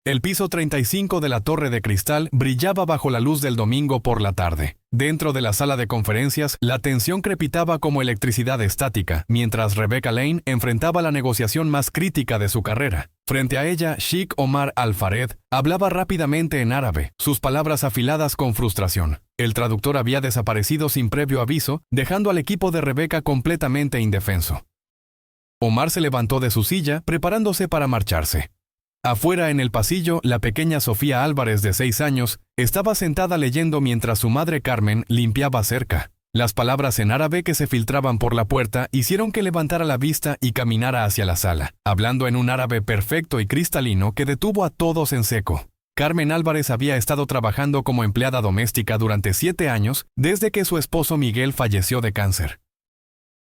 El piso 35 de la torre de cristal brillaba bajo la luz del domingo por la tarde. Dentro de la sala de conferencias, la tensión crepitaba como electricidad estática, mientras Rebecca Lane enfrentaba la negociación más crítica de su carrera. Frente a ella, Sheikh Omar Al-Fared hablaba rápidamente en árabe, sus palabras afiladas con frustración. El traductor había desaparecido sin previo aviso, dejando al equipo de Rebecca completamente indefenso. Omar se levantó de su silla, preparándose para marcharse. Afuera en el pasillo, la pequeña Sofía Álvarez de 6 años estaba sentada leyendo mientras su madre Carmen limpiaba cerca. Las palabras en árabe que se filtraban por la puerta hicieron que levantara la vista y caminara hacia la sala, hablando en un árabe perfecto y cristalino que detuvo a todos en seco. Carmen Álvarez había estado trabajando como empleada doméstica durante 7 años desde que su esposo Miguel falleció de cáncer.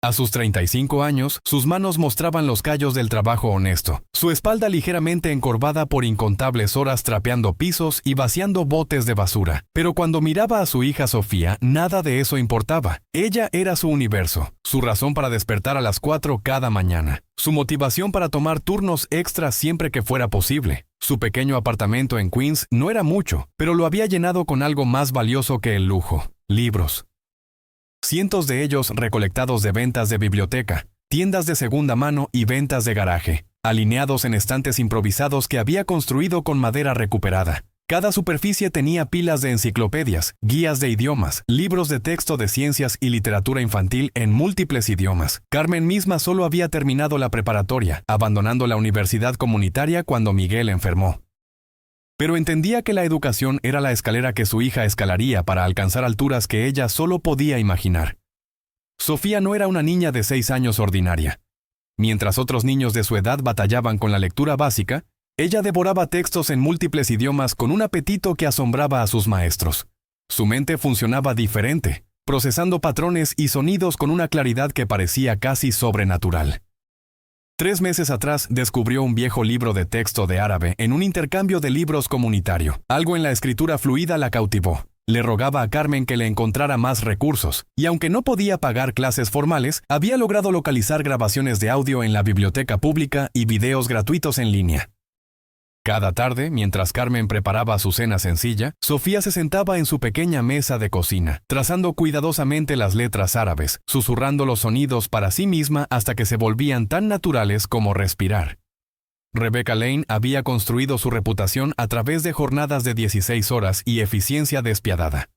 A sus 35 años, sus manos mostraban los callos del trabajo honesto, su espalda ligeramente encorvada por incontables horas trapeando pisos y vaciando botes de basura. Pero cuando miraba a su hija Sofía, nada de eso importaba. Ella era su universo, su razón para despertar a las 4 cada mañana, su motivación para tomar turnos extras siempre que fuera posible. Su pequeño apartamento en Queens no era mucho, pero lo había llenado con algo más valioso que el lujo: libros. Cientos de ellos recolectados de ventas de biblioteca, tiendas de segunda mano y ventas de garaje, alineados en estantes improvisados que había construido con madera recuperada. Cada superficie tenía pilas de enciclopedias, guías de idiomas, libros de texto de ciencias y literatura infantil en múltiples idiomas. Carmen misma solo había terminado la preparatoria, abandonando la universidad comunitaria cuando Miguel enfermó. Pero entendía que la educación era la escalera que su hija escalaría para alcanzar alturas que ella solo podía imaginar. Sofía no era una niña de 6 años ordinaria. Mientras otros niños de su edad batallaban con la lectura básica, ella devoraba textos en múltiples idiomas con un apetito que asombraba a sus maestros. Su mente funcionaba diferente, procesando patrones y sonidos con una claridad que parecía casi sobrenatural. 3 meses atrás descubrió un viejo libro de texto de árabe en un intercambio de libros comunitario. Algo en la escritura fluida la cautivó. Le rogaba a Carmen que le encontrara más recursos, y aunque no podía pagar clases formales, había logrado localizar grabaciones de audio en la biblioteca pública y videos gratuitos en línea. Cada tarde, mientras Carmen preparaba su cena sencilla, Sofía se sentaba en su pequeña mesa de cocina, trazando cuidadosamente las letras árabes, susurrando los sonidos para sí misma hasta que se volvían tan naturales como respirar. Rebecca Lane había construido su reputación a través de jornadas de 16 horas y eficiencia despiadada.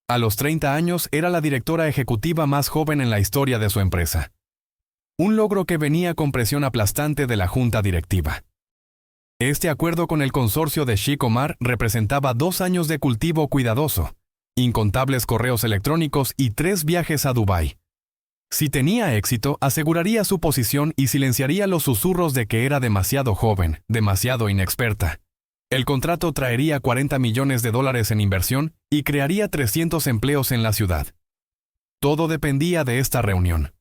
A los 30 años era la directora ejecutiva más joven en la historia de su empresa. Un logro que venía con presión aplastante de la junta directiva. Este acuerdo con el consorcio de Sheikh Omar representaba 2 años de cultivo cuidadoso, incontables correos electrónicos y 3 viajes a Dubái. Si tenía éxito, aseguraría su posición y silenciaría los susurros de que era demasiado joven, demasiado inexperta. El contrato traería $40 millones en inversión y crearía 300 empleos en la ciudad. Todo dependía de esta reunión.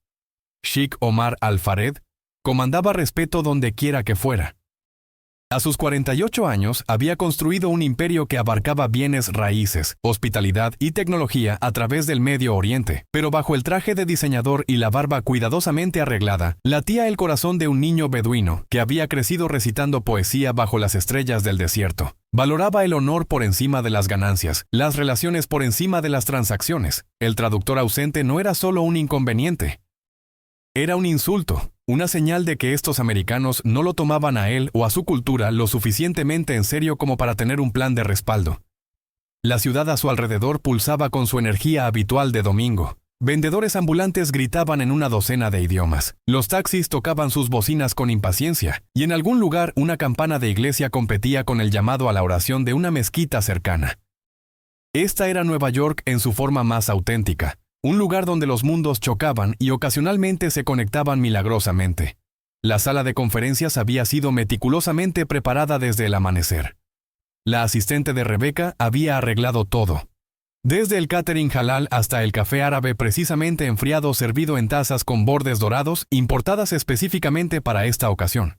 Sheikh Omar Al-Fared comandaba respeto donde quiera que fuera. A sus 48 años, había construido un imperio que abarcaba bienes raíces, hospitalidad y tecnología a través del Medio Oriente, pero bajo el traje de diseñador y la barba cuidadosamente arreglada, latía el corazón de un niño beduino que había crecido recitando poesía bajo las estrellas del desierto. Valoraba el honor por encima de las ganancias, las relaciones por encima de las transacciones. El traductor ausente no era solo un inconveniente. Era un insulto, una señal de que estos americanos no lo tomaban a él o a su cultura lo suficientemente en serio como para tener un plan de respaldo. La ciudad a su alrededor pulsaba con su energía habitual de domingo. Vendedores ambulantes gritaban en una docena de idiomas. Los taxis tocaban sus bocinas con impaciencia, y en algún lugar una campana de iglesia competía con el llamado a la oración de una mezquita cercana. Esta era Nueva York en su forma más auténtica. Un lugar donde los mundos chocaban y ocasionalmente se conectaban milagrosamente. La sala de conferencias había sido meticulosamente preparada desde el amanecer. La asistente de Rebecca había arreglado todo. Desde el catering halal hasta el café árabe precisamente enfriado servido en tazas con bordes dorados importadas específicamente para esta ocasión.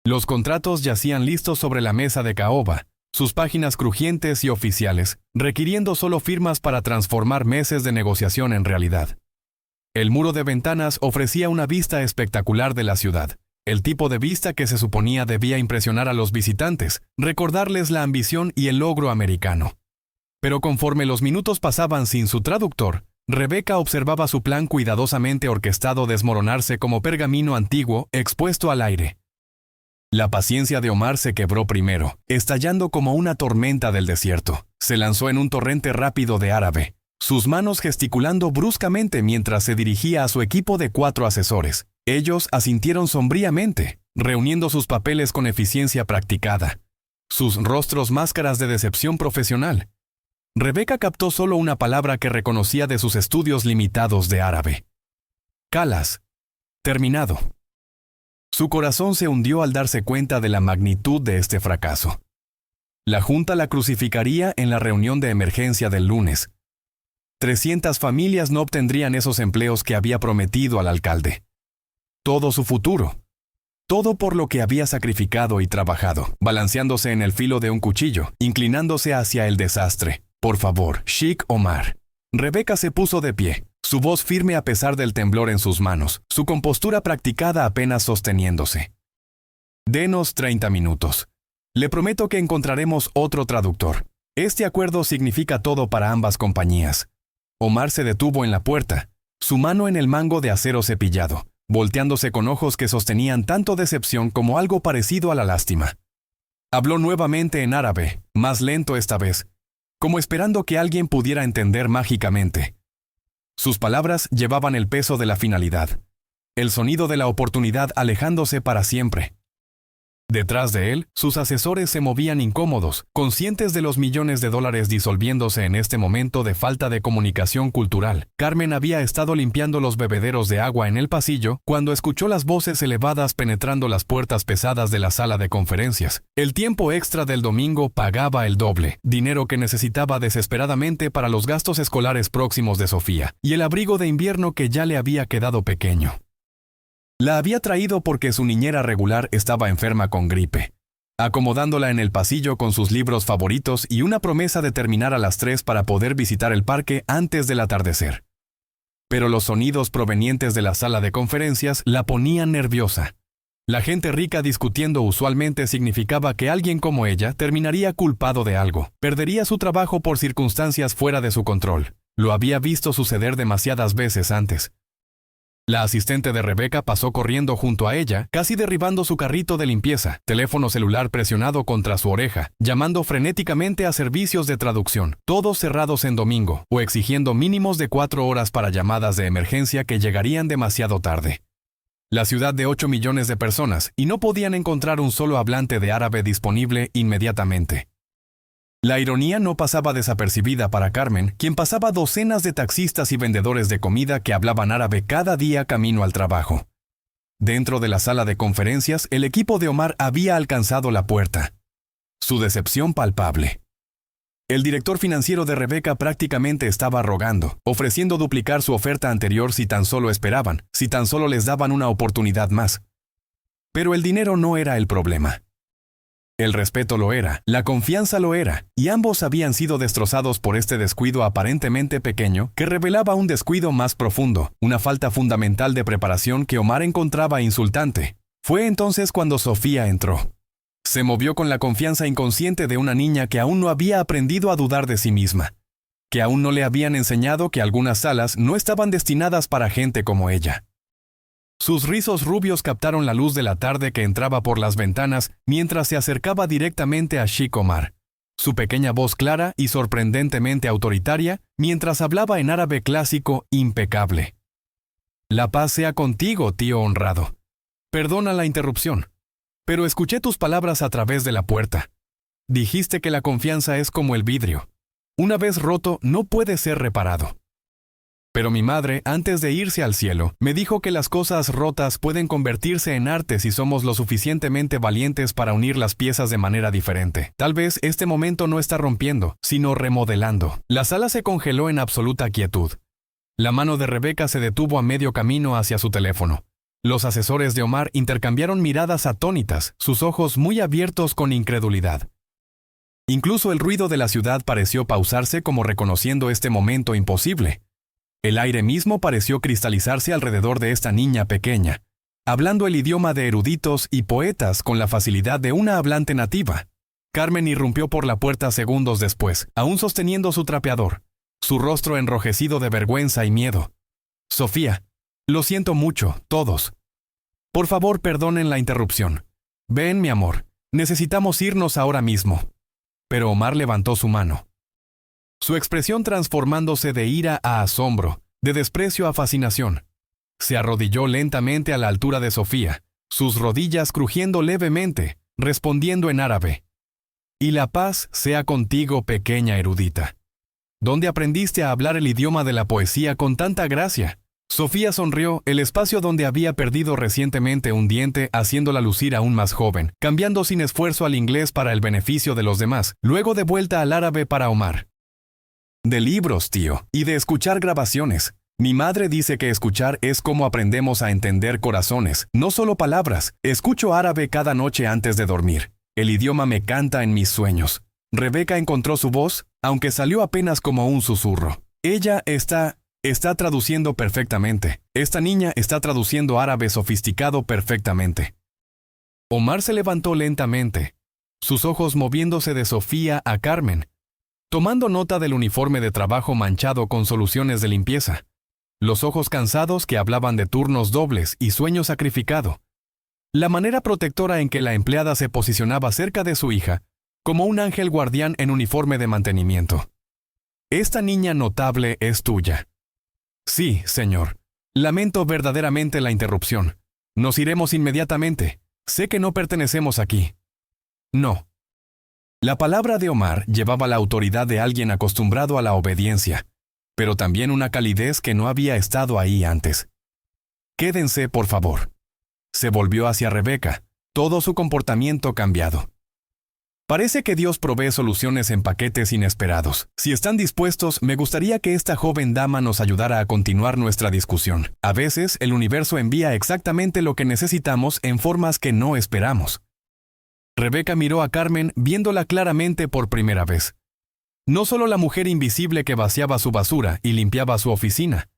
Los contratos yacían listos sobre la mesa de caoba, sus páginas crujientes y oficiales, requiriendo solo firmas para transformar meses de negociación en realidad. El muro de ventanas ofrecía una vista espectacular de la ciudad, el tipo de vista que se suponía debía impresionar a los visitantes, recordarles la ambición y el logro americano. Pero conforme los minutos pasaban sin su traductor, Rebecca observaba su plan cuidadosamente orquestado desmoronarse como pergamino antiguo expuesto al aire. La paciencia de Omar se quebró primero, estallando como una tormenta del desierto. Se lanzó en un torrente rápido de árabe, sus manos gesticulando bruscamente mientras se dirigía a su equipo de 4 asesores. Ellos asintieron sombríamente, reuniendo sus papeles con eficiencia practicada, sus rostros máscaras de decepción profesional. Rebecca captó solo una palabra que reconocía de sus estudios limitados de árabe. Calas. Terminado. Su corazón se hundió al darse cuenta de la magnitud de este fracaso. La Junta la crucificaría en la reunión de emergencia del lunes. 300 familias no obtendrían esos empleos que había prometido al alcalde. Todo su futuro. Todo por lo que había sacrificado y trabajado, balanceándose en el filo de un cuchillo, inclinándose hacia el desastre. Por favor, Sheikh Omar. Rebecca se puso de pie, su voz firme a pesar del temblor en sus manos, su compostura practicada apenas sosteniéndose. Denos 30 minutos. Le prometo que encontraremos otro traductor. Este acuerdo significa todo para ambas compañías. Omar se detuvo en la puerta, su mano en el mango de acero cepillado, volteándose con ojos que sostenían tanto decepción como algo parecido a la lástima. Habló nuevamente en árabe, más lento esta vez, como esperando que alguien pudiera entender mágicamente. Sus palabras llevaban el peso de la finalidad, el sonido de la oportunidad alejándose para siempre. Detrás de él, sus asesores se movían incómodos, conscientes de los millones de dólares disolviéndose en este momento de falta de comunicación cultural. Carmen había estado limpiando los bebederos de agua en el pasillo cuando escuchó las voces elevadas penetrando las puertas pesadas de la sala de conferencias. El tiempo extra del domingo pagaba el doble, dinero que necesitaba desesperadamente para los gastos escolares próximos de Sofía, y el abrigo de invierno que ya le había quedado pequeño. La había traído porque su niñera regular estaba enferma con gripe, acomodándola en el pasillo con sus libros favoritos y una promesa de terminar a las 3 para poder visitar el parque antes del atardecer. Pero los sonidos provenientes de la sala de conferencias la ponían nerviosa. La gente rica discutiendo usualmente significaba que alguien como ella terminaría culpado de algo, perdería su trabajo por circunstancias fuera de su control. Lo había visto suceder demasiadas veces antes. La asistente de Rebecca pasó corriendo junto a ella, casi derribando su carrito de limpieza, teléfono celular presionado contra su oreja, llamando frenéticamente a servicios de traducción, todos cerrados en domingo, o exigiendo mínimos de 4 horas para llamadas de emergencia que llegarían demasiado tarde. La ciudad de 8 millones de personas, y no podían encontrar un solo hablante de árabe disponible inmediatamente. La ironía no pasaba desapercibida para Carmen, quien pasaba docenas de taxistas y vendedores de comida que hablaban árabe cada día camino al trabajo. Dentro de la sala de conferencias, el equipo de Omar había alcanzado la puerta. Su decepción palpable. El director financiero de Rebecca prácticamente estaba rogando, ofreciendo duplicar su oferta anterior si tan solo esperaban, si tan solo les daban una oportunidad más. Pero el dinero no era el problema. El respeto lo era, la confianza lo era, y ambos habían sido destrozados por este descuido aparentemente pequeño que revelaba un descuido más profundo, una falta fundamental de preparación que Omar encontraba insultante. Fue entonces cuando Sofía entró. Se movió con la confianza inconsciente de una niña que aún no había aprendido a dudar de sí misma, que aún no le habían enseñado que algunas salas no estaban destinadas para gente como ella. Sus rizos rubios captaron la luz de la tarde que entraba por las ventanas mientras se acercaba directamente a Sheikh Omar. Su pequeña voz clara y sorprendentemente autoritaria mientras hablaba en árabe clásico impecable. La paz sea contigo, tío honrado. Perdona la interrupción, pero escuché tus palabras a través de la puerta. Dijiste que la confianza es como el vidrio. Una vez roto, no puede ser reparado. Pero mi madre, antes de irse al cielo, me dijo que las cosas rotas pueden convertirse en arte si somos lo suficientemente valientes para unir las piezas de manera diferente. Tal vez este momento no está rompiendo, sino remodelando. La sala se congeló en absoluta quietud. La mano de Rebecca se detuvo a medio camino hacia su teléfono. Los asesores de Omar intercambiaron miradas atónitas, sus ojos muy abiertos con incredulidad. Incluso el ruido de la ciudad pareció pausarse como reconociendo este momento imposible. El aire mismo pareció cristalizarse alrededor de esta niña pequeña, hablando el idioma de eruditos y poetas con la facilidad de una hablante nativa. Carmen irrumpió por la puerta segundos después, aún sosteniendo su trapeador, su rostro enrojecido de vergüenza y miedo. Sofía, lo siento mucho, todos. Por favor, perdonen la interrupción. Ven, mi amor, necesitamos irnos ahora mismo. Pero Omar levantó su mano. Su expresión transformándose de ira a asombro, de desprecio a fascinación. Se arrodilló lentamente a la altura de Sofía, sus rodillas crujiendo levemente, respondiendo en árabe. Y la paz sea contigo, pequeña erudita. ¿Dónde aprendiste a hablar el idioma de la poesía con tanta gracia? Sofía sonrió, el espacio donde había perdido recientemente un diente haciéndola lucir aún más joven, cambiando sin esfuerzo al inglés para el beneficio de los demás, luego de vuelta al árabe para Omar. De libros, tío, y de escuchar grabaciones. Mi madre dice que escuchar es como aprendemos a entender corazones, no solo palabras. Escucho árabe cada noche antes de dormir. El idioma me canta en mis sueños. Rebeca encontró su voz, aunque salió apenas como un susurro. Ella está traduciendo perfectamente. Esta niña está traduciendo árabe sofisticado perfectamente. Omar se levantó lentamente, sus ojos moviéndose de Sofía a Carmen, tomando nota del uniforme de trabajo manchado con soluciones de limpieza, los ojos cansados que hablaban de turnos dobles y sueño sacrificado, la manera protectora en que la empleada se posicionaba cerca de su hija, como un ángel guardián en uniforme de mantenimiento. Esta niña notable es tuya. Sí, señor. Lamento verdaderamente la interrupción. Nos iremos inmediatamente. Sé que no pertenecemos aquí. No. La palabra de Omar llevaba la autoridad de alguien acostumbrado a la obediencia, pero también una calidez que no había estado ahí antes. Quédense, por favor. Se volvió hacia Rebeca, todo su comportamiento cambiado. Parece que Dios provee soluciones en paquetes inesperados. Si están dispuestos, me gustaría que esta joven dama nos ayudara a continuar nuestra discusión. A veces, el universo envía exactamente lo que necesitamos en formas que no esperamos. Rebeca miró a Carmen, viéndola claramente por primera vez. No solo la mujer invisible que vaciaba su basura y limpiaba su oficina,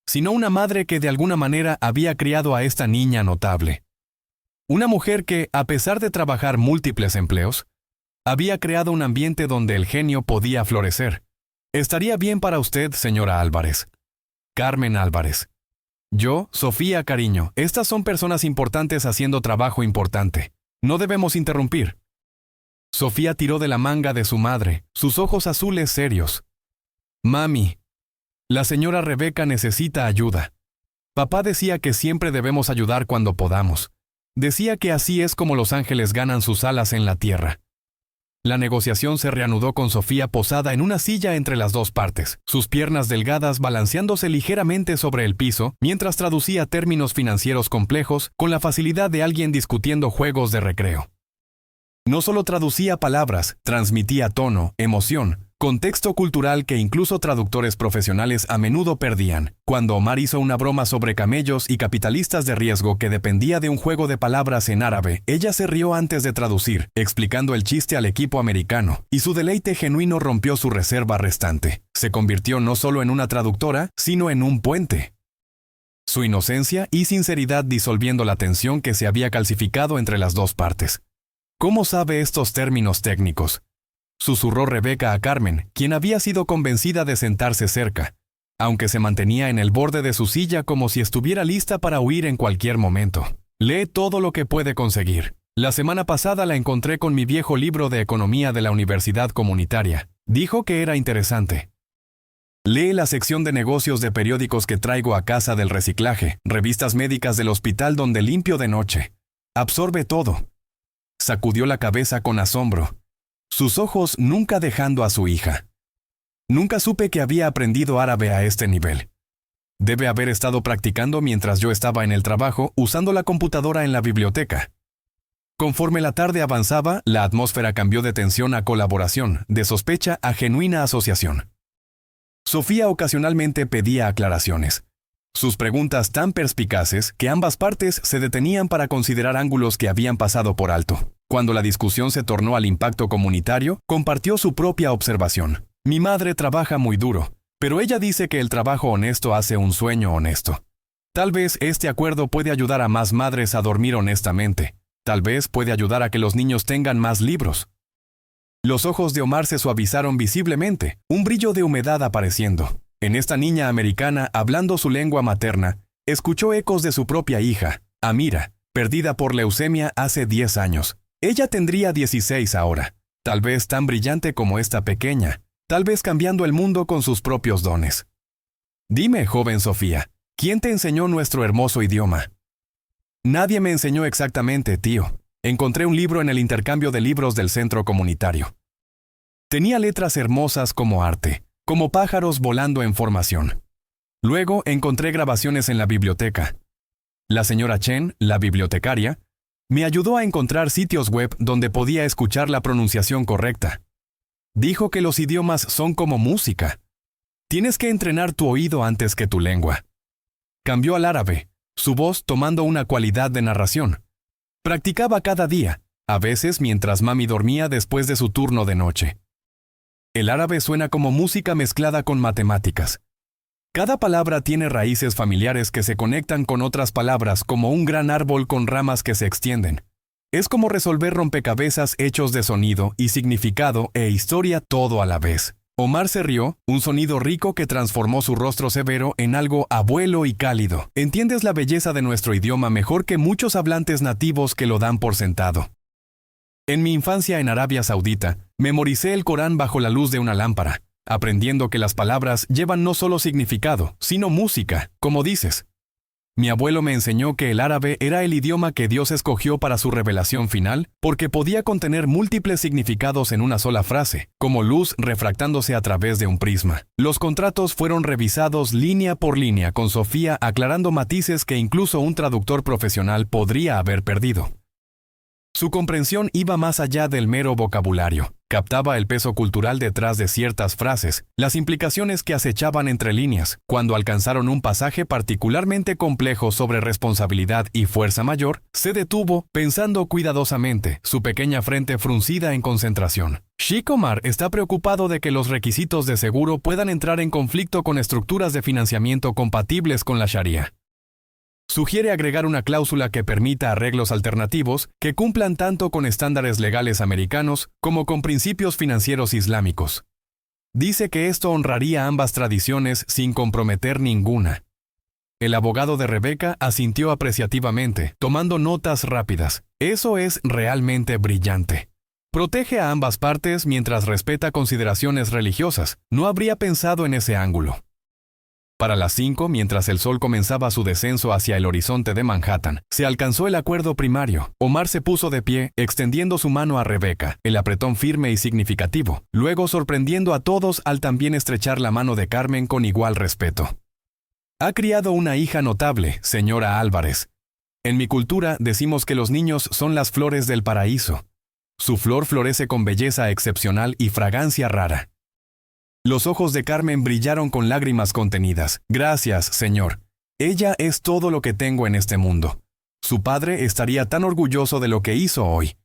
sino una madre que de alguna manera había criado a esta niña notable. Una mujer que, a pesar de trabajar múltiples empleos, había creado un ambiente donde el genio podía florecer. Estaría bien para usted, señora Álvarez. Carmen Álvarez. Yo, Sofía, cariño, estas son personas importantes haciendo trabajo importante. No debemos interrumpir. Sofía tiró de la manga de su madre, sus ojos azules serios. Mami, la señora Rebeca necesita ayuda. Papá decía que siempre debemos ayudar cuando podamos. Decía que así es como los ángeles ganan sus alas en la tierra. La negociación se reanudó con Sofía posada en una silla entre las dos partes, sus piernas delgadas balanceándose ligeramente sobre el piso, mientras traducía términos financieros complejos con la facilidad de alguien discutiendo juegos de recreo. No solo traducía palabras, transmitía tono, emoción, contexto cultural que incluso traductores profesionales a menudo perdían. Cuando Omar hizo una broma sobre camellos y capitalistas de riesgo que dependía de un juego de palabras en árabe, ella se rió antes de traducir, explicando el chiste al equipo americano, y su deleite genuino rompió su reserva restante. Se convirtió no solo en una traductora, sino en un puente. Su inocencia y sinceridad disolviendo la tensión que se había calcificado entre las dos partes. ¿Cómo sabe estos términos técnicos?, susurró Rebeca a Carmen, quien había sido convencida de sentarse cerca, aunque se mantenía en el borde de su silla como si estuviera lista para huir en cualquier momento. Lee todo lo que puede conseguir. La semana pasada la encontré con mi viejo libro de economía de la universidad comunitaria. Dijo que era interesante. Lee la sección de negocios de periódicos que traigo a casa del reciclaje, revistas médicas del hospital donde limpio de noche. Absorbe todo. Sacudió la cabeza con asombro, sus ojos nunca dejando a su hija. Nunca supe que había aprendido árabe a este nivel. Debe haber estado practicando mientras yo estaba en el trabajo usando la computadora en la biblioteca. Conforme la tarde avanzaba, la atmósfera cambió de tensión a colaboración, de sospecha a genuina asociación. Sofía ocasionalmente pedía aclaraciones. Sus preguntas tan perspicaces que ambas partes se detenían para considerar ángulos que habían pasado por alto. Cuando la discusión se tornó al impacto comunitario, compartió su propia observación. Mi madre trabaja muy duro, pero ella dice que el trabajo honesto hace un sueño honesto. Tal vez este acuerdo puede ayudar a más madres a dormir honestamente. Tal vez puede ayudar a que los niños tengan más libros. Los ojos de Omar se suavizaron visiblemente, un brillo de humedad apareciendo. En esta niña americana, hablando su lengua materna, escuchó ecos de su propia hija, Amira, perdida por leucemia hace 10 años. Ella tendría 16 ahora, tal vez tan brillante como esta pequeña, tal vez cambiando el mundo con sus propios dones. Dime, joven Sofía, ¿quién te enseñó nuestro hermoso idioma? Nadie me enseñó exactamente, tío. Encontré un libro en el intercambio de libros del centro comunitario. Tenía letras hermosas como arte, como pájaros volando en formación. Luego encontré grabaciones en la biblioteca. La señora Chen, la bibliotecaria, me ayudó a encontrar sitios web donde podía escuchar la pronunciación correcta. Dijo que los idiomas son como música. Tienes que entrenar tu oído antes que tu lengua. Cambió al árabe, su voz tomando una cualidad de narración. Practicaba cada día, a veces mientras mami dormía después de su turno de noche. El árabe suena como música mezclada con matemáticas. Cada palabra tiene raíces familiares que se conectan con otras palabras como un gran árbol con ramas que se extienden. Es como resolver rompecabezas hechos de sonido y significado e historia todo a la vez. Omar se rió, un sonido rico que transformó su rostro severo en algo abuelo y cálido. Entiendes la belleza de nuestro idioma mejor que muchos hablantes nativos que lo dan por sentado. En mi infancia en Arabia Saudita, memoricé el Corán bajo la luz de una lámpara, aprendiendo que las palabras llevan no solo significado, sino música, como dices. Mi abuelo me enseñó que el árabe era el idioma que Dios escogió para su revelación final, porque podía contener múltiples significados en una sola frase, como luz refractándose a través de un prisma. Los contratos fueron revisados línea por línea, con Sofía aclarando matices que incluso un traductor profesional podría haber perdido. Su comprensión iba más allá del mero vocabulario. Captaba el peso cultural detrás de ciertas frases, las implicaciones que acechaban entre líneas. Cuando alcanzaron un pasaje particularmente complejo sobre responsabilidad y fuerza mayor, se detuvo, pensando cuidadosamente, su pequeña frente fruncida en concentración. Sheikh Omar está preocupado de que los requisitos de seguro puedan entrar en conflicto con estructuras de financiamiento compatibles con la Sharia. Sugiere agregar una cláusula que permita arreglos alternativos que cumplan tanto con estándares legales americanos como con principios financieros islámicos. Dice que esto honraría ambas tradiciones sin comprometer ninguna. El abogado de Rebeca asintió apreciativamente, tomando notas rápidas. Eso es realmente brillante. Protege a ambas partes mientras respeta consideraciones religiosas. No habría pensado en ese ángulo. Para las 5, mientras el sol comenzaba su descenso hacia el horizonte de Manhattan, se alcanzó el acuerdo primario. Omar se puso de pie, extendiendo su mano a Rebeca, el apretón firme y significativo, luego sorprendiendo a todos al también estrechar la mano de Carmen con igual respeto. Ha criado una hija notable, señora Álvarez. En mi cultura decimos que los niños son las flores del paraíso. Su flor florece con belleza excepcional y fragancia rara. Los ojos de Carmen brillaron con lágrimas contenidas. Gracias, Señor. Ella es todo lo que tengo en este mundo. Su padre estaría tan orgulloso de lo que hizo hoy.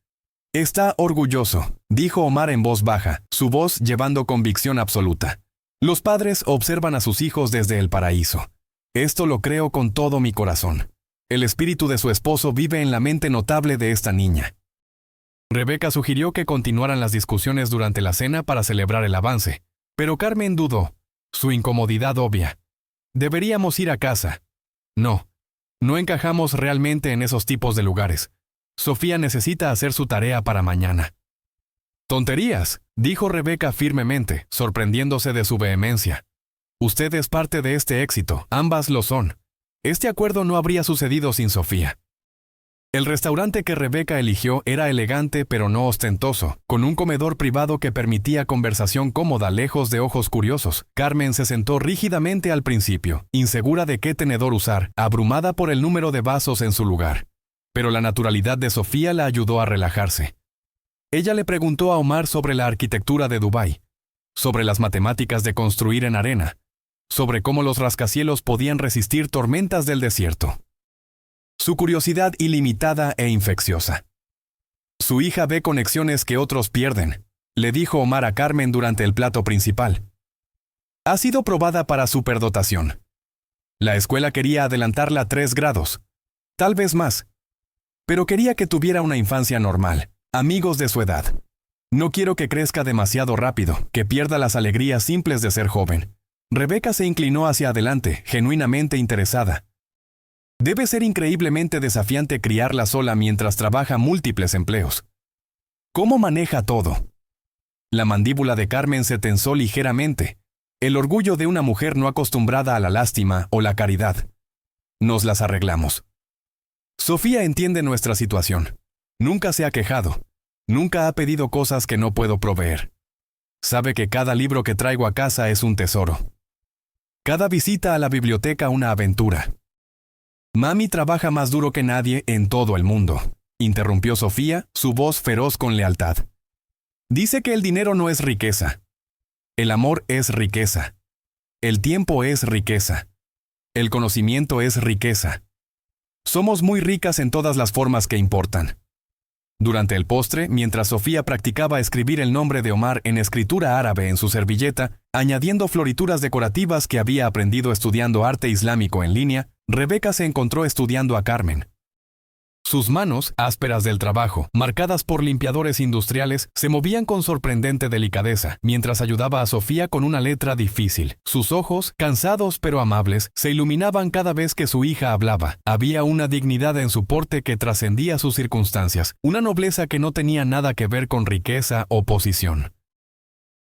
Está orgulloso, dijo Omar en voz baja, su voz llevando convicción absoluta. Los padres observan a sus hijos desde el paraíso. Esto lo creo con todo mi corazón. El espíritu de su esposo vive en la mente notable de esta niña. Rebeca sugirió que continuaran las discusiones durante la cena para celebrar el avance. Pero Carmen dudó, su incomodidad obvia. Deberíamos ir a casa. No encajamos realmente en esos tipos de lugares. Sofía necesita hacer su tarea para mañana. Tonterías, dijo Rebeca firmemente, sorprendiéndose de su vehemencia. Usted es parte de este éxito, ambas lo son. Este acuerdo no habría sucedido sin Sofía. El restaurante que Rebeca eligió era elegante pero no ostentoso, con un comedor privado que permitía conversación cómoda lejos de ojos curiosos. Carmen se sentó rígidamente al principio, insegura de qué tenedor usar, abrumada por el número de vasos en su lugar. Pero la naturalidad de Sofía la ayudó a relajarse. Ella le preguntó a Omar sobre la arquitectura de Dubái, sobre las matemáticas de construir en arena, sobre cómo los rascacielos podían resistir tormentas del desierto. Su curiosidad ilimitada e infecciosa. Su hija ve conexiones que otros pierden, le dijo Omar a Carmen durante el plato principal. Ha sido probada para superdotación. La escuela quería adelantarla 3 grados, tal vez más. Pero quería que tuviera una infancia normal, amigos de su edad. No quiero que crezca demasiado rápido, que pierda las alegrías simples de ser joven. Rebeca se inclinó hacia adelante, genuinamente interesada. Debe ser increíblemente desafiante criarla sola mientras trabaja múltiples empleos. ¿Cómo maneja todo? La mandíbula de Carmen se tensó ligeramente. El orgullo de una mujer no acostumbrada a la lástima o la caridad. Nos las arreglamos. Sofía entiende nuestra situación. Nunca se ha quejado. Nunca ha pedido cosas que no puedo proveer. Sabe que cada libro que traigo a casa es un tesoro. Cada visita a la biblioteca una aventura. Mami trabaja más duro que nadie en todo el mundo, interrumpió Sofía, su voz feroz con lealtad. Dice que el dinero no es riqueza. El amor es riqueza. El tiempo es riqueza. El conocimiento es riqueza. Somos muy ricas en todas las formas que importan. Durante el postre, mientras Sofía practicaba escribir el nombre de Omar en escritura árabe en su servilleta, añadiendo florituras decorativas que había aprendido estudiando arte islámico en línea, Rebeca se encontró estudiando a Carmen. Sus manos, ásperas del trabajo, marcadas por limpiadores industriales, se movían con sorprendente delicadeza, mientras ayudaba a Sofía con una letra difícil. Sus ojos, cansados pero amables, se iluminaban cada vez que su hija hablaba. Había una dignidad en su porte que trascendía sus circunstancias, una nobleza que no tenía nada que ver con riqueza o posición.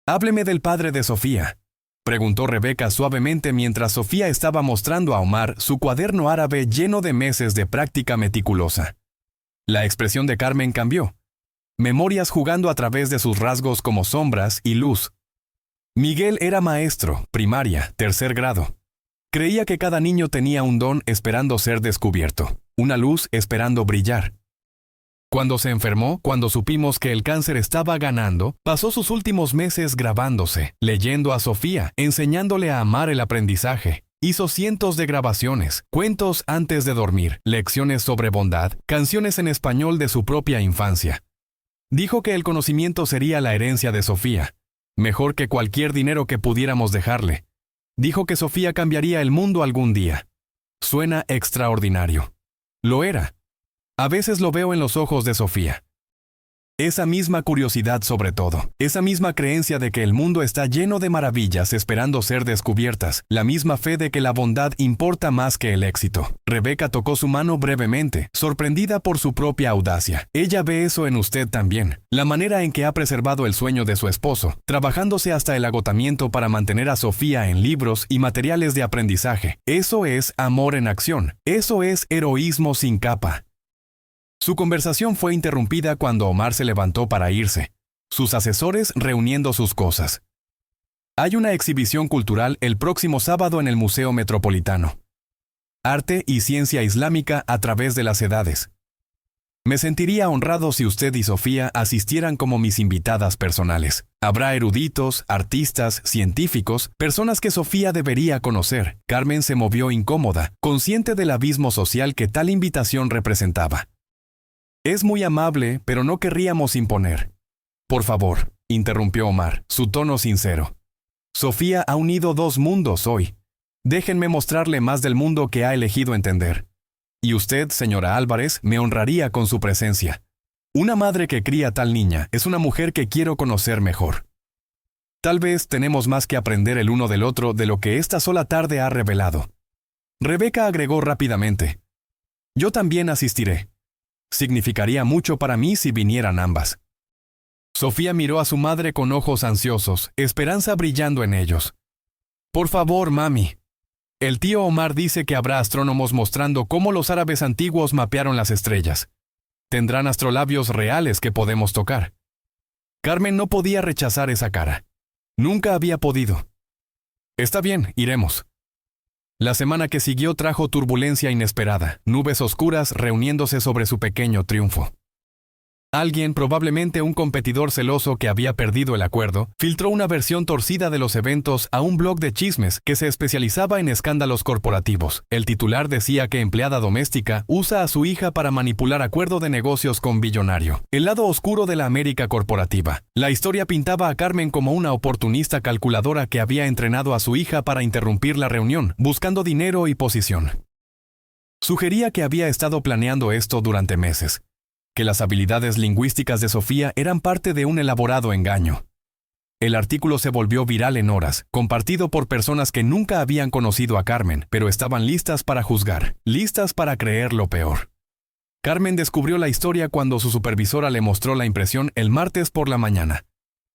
«Hábleme del padre de Sofía», preguntó Rebeca suavemente mientras Sofía estaba mostrando a Omar su cuaderno árabe lleno de meses de práctica meticulosa. La expresión de Carmen cambió. Memorias jugando a través de sus rasgos como sombras y luz. Miguel era maestro, primaria, 3er grado. Creía que cada niño tenía un don esperando ser descubierto, una luz esperando brillar. Cuando se enfermó, cuando supimos que el cáncer estaba ganando, pasó sus últimos meses grabándose, leyendo a Sofía, enseñándole a amar el aprendizaje. Hizo cientos de grabaciones, cuentos antes de dormir, lecciones sobre bondad, canciones en español de su propia infancia. Dijo que el conocimiento sería la herencia de Sofía, mejor que cualquier dinero que pudiéramos dejarle. Dijo que Sofía cambiaría el mundo algún día. Suena extraordinario. Lo era. A veces lo veo en los ojos de Sofía. Esa misma curiosidad sobre todo, esa misma creencia de que el mundo está lleno de maravillas esperando ser descubiertas, la misma fe de que la bondad importa más que el éxito. Rebeca tocó su mano brevemente, sorprendida por su propia audacia. Ella ve eso en usted también, la manera en que ha preservado el sueño de su esposo, trabajándose hasta el agotamiento para mantener a Sofía en libros y materiales de aprendizaje. Eso es amor en acción, eso es heroísmo sin capa. Su conversación fue interrumpida cuando Omar se levantó para irse, sus asesores reuniendo sus cosas. Hay una exhibición cultural el próximo sábado en el Museo Metropolitano. Arte y ciencia islámica a través de las edades. Me sentiría honrado si usted y Sofía asistieran como mis invitadas personales. Habrá eruditos, artistas, científicos, personas que Sofía debería conocer. Carmen se movió incómoda, consciente del abismo social que tal invitación representaba. Es muy amable, pero no querríamos imponer. Por favor, interrumpió Omar, su tono sincero. Sofía ha unido 2 mundos hoy. Déjenme mostrarle más del mundo que ha elegido entender. Y usted, señora Álvarez, me honraría con su presencia. Una madre que cría tal niña es una mujer que quiero conocer mejor. Tal vez tenemos más que aprender el uno del otro de lo que esta sola tarde ha revelado. Rebeca agregó rápidamente. Yo también asistiré. Significaría mucho para mí si vinieran ambas. Sofía miró a su madre con ojos ansiosos, esperanza brillando en ellos. Por favor, mami. El tío Omar dice que habrá astrónomos mostrando cómo los árabes antiguos mapearon las estrellas. Tendrán astrolabios reales que podemos tocar. Carmen no podía rechazar esa cara. Nunca había podido. Está bien, iremos. La semana que siguió trajo turbulencia inesperada, nubes oscuras reuniéndose sobre su pequeño triunfo. Alguien, probablemente un competidor celoso que había perdido el acuerdo, filtró una versión torcida de los eventos a un blog de chismes que se especializaba en escándalos corporativos. El titular decía que empleada doméstica usa a su hija para manipular acuerdo de negocios con billonario. El lado oscuro de la América corporativa. La historia pintaba a Carmen como una oportunista calculadora que había entrenado a su hija para interrumpir la reunión, buscando dinero y posición. Sugería que había estado planeando esto durante meses, que las habilidades lingüísticas de Sofía eran parte de un elaborado engaño. El artículo se volvió viral en horas, compartido por personas que nunca habían conocido a Carmen, pero estaban listas para juzgar, listas para creer lo peor. Carmen descubrió la historia cuando su supervisora le mostró la impresión el martes por la mañana,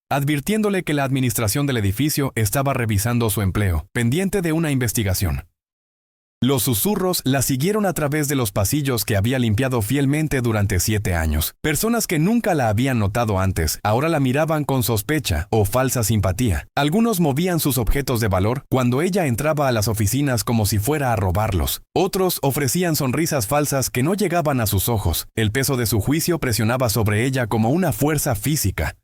advirtiéndole que la administración del edificio estaba revisando su empleo, pendiente de una investigación. Los susurros la siguieron a través de los pasillos que había limpiado fielmente durante 7 años. Personas que nunca la habían notado antes, ahora la miraban con sospecha o falsa simpatía. Algunos movían sus objetos de valor cuando ella entraba a las oficinas como si fuera a robarlos. Otros ofrecían sonrisas falsas que no llegaban a sus ojos. El peso de su juicio presionaba sobre ella como una fuerza física.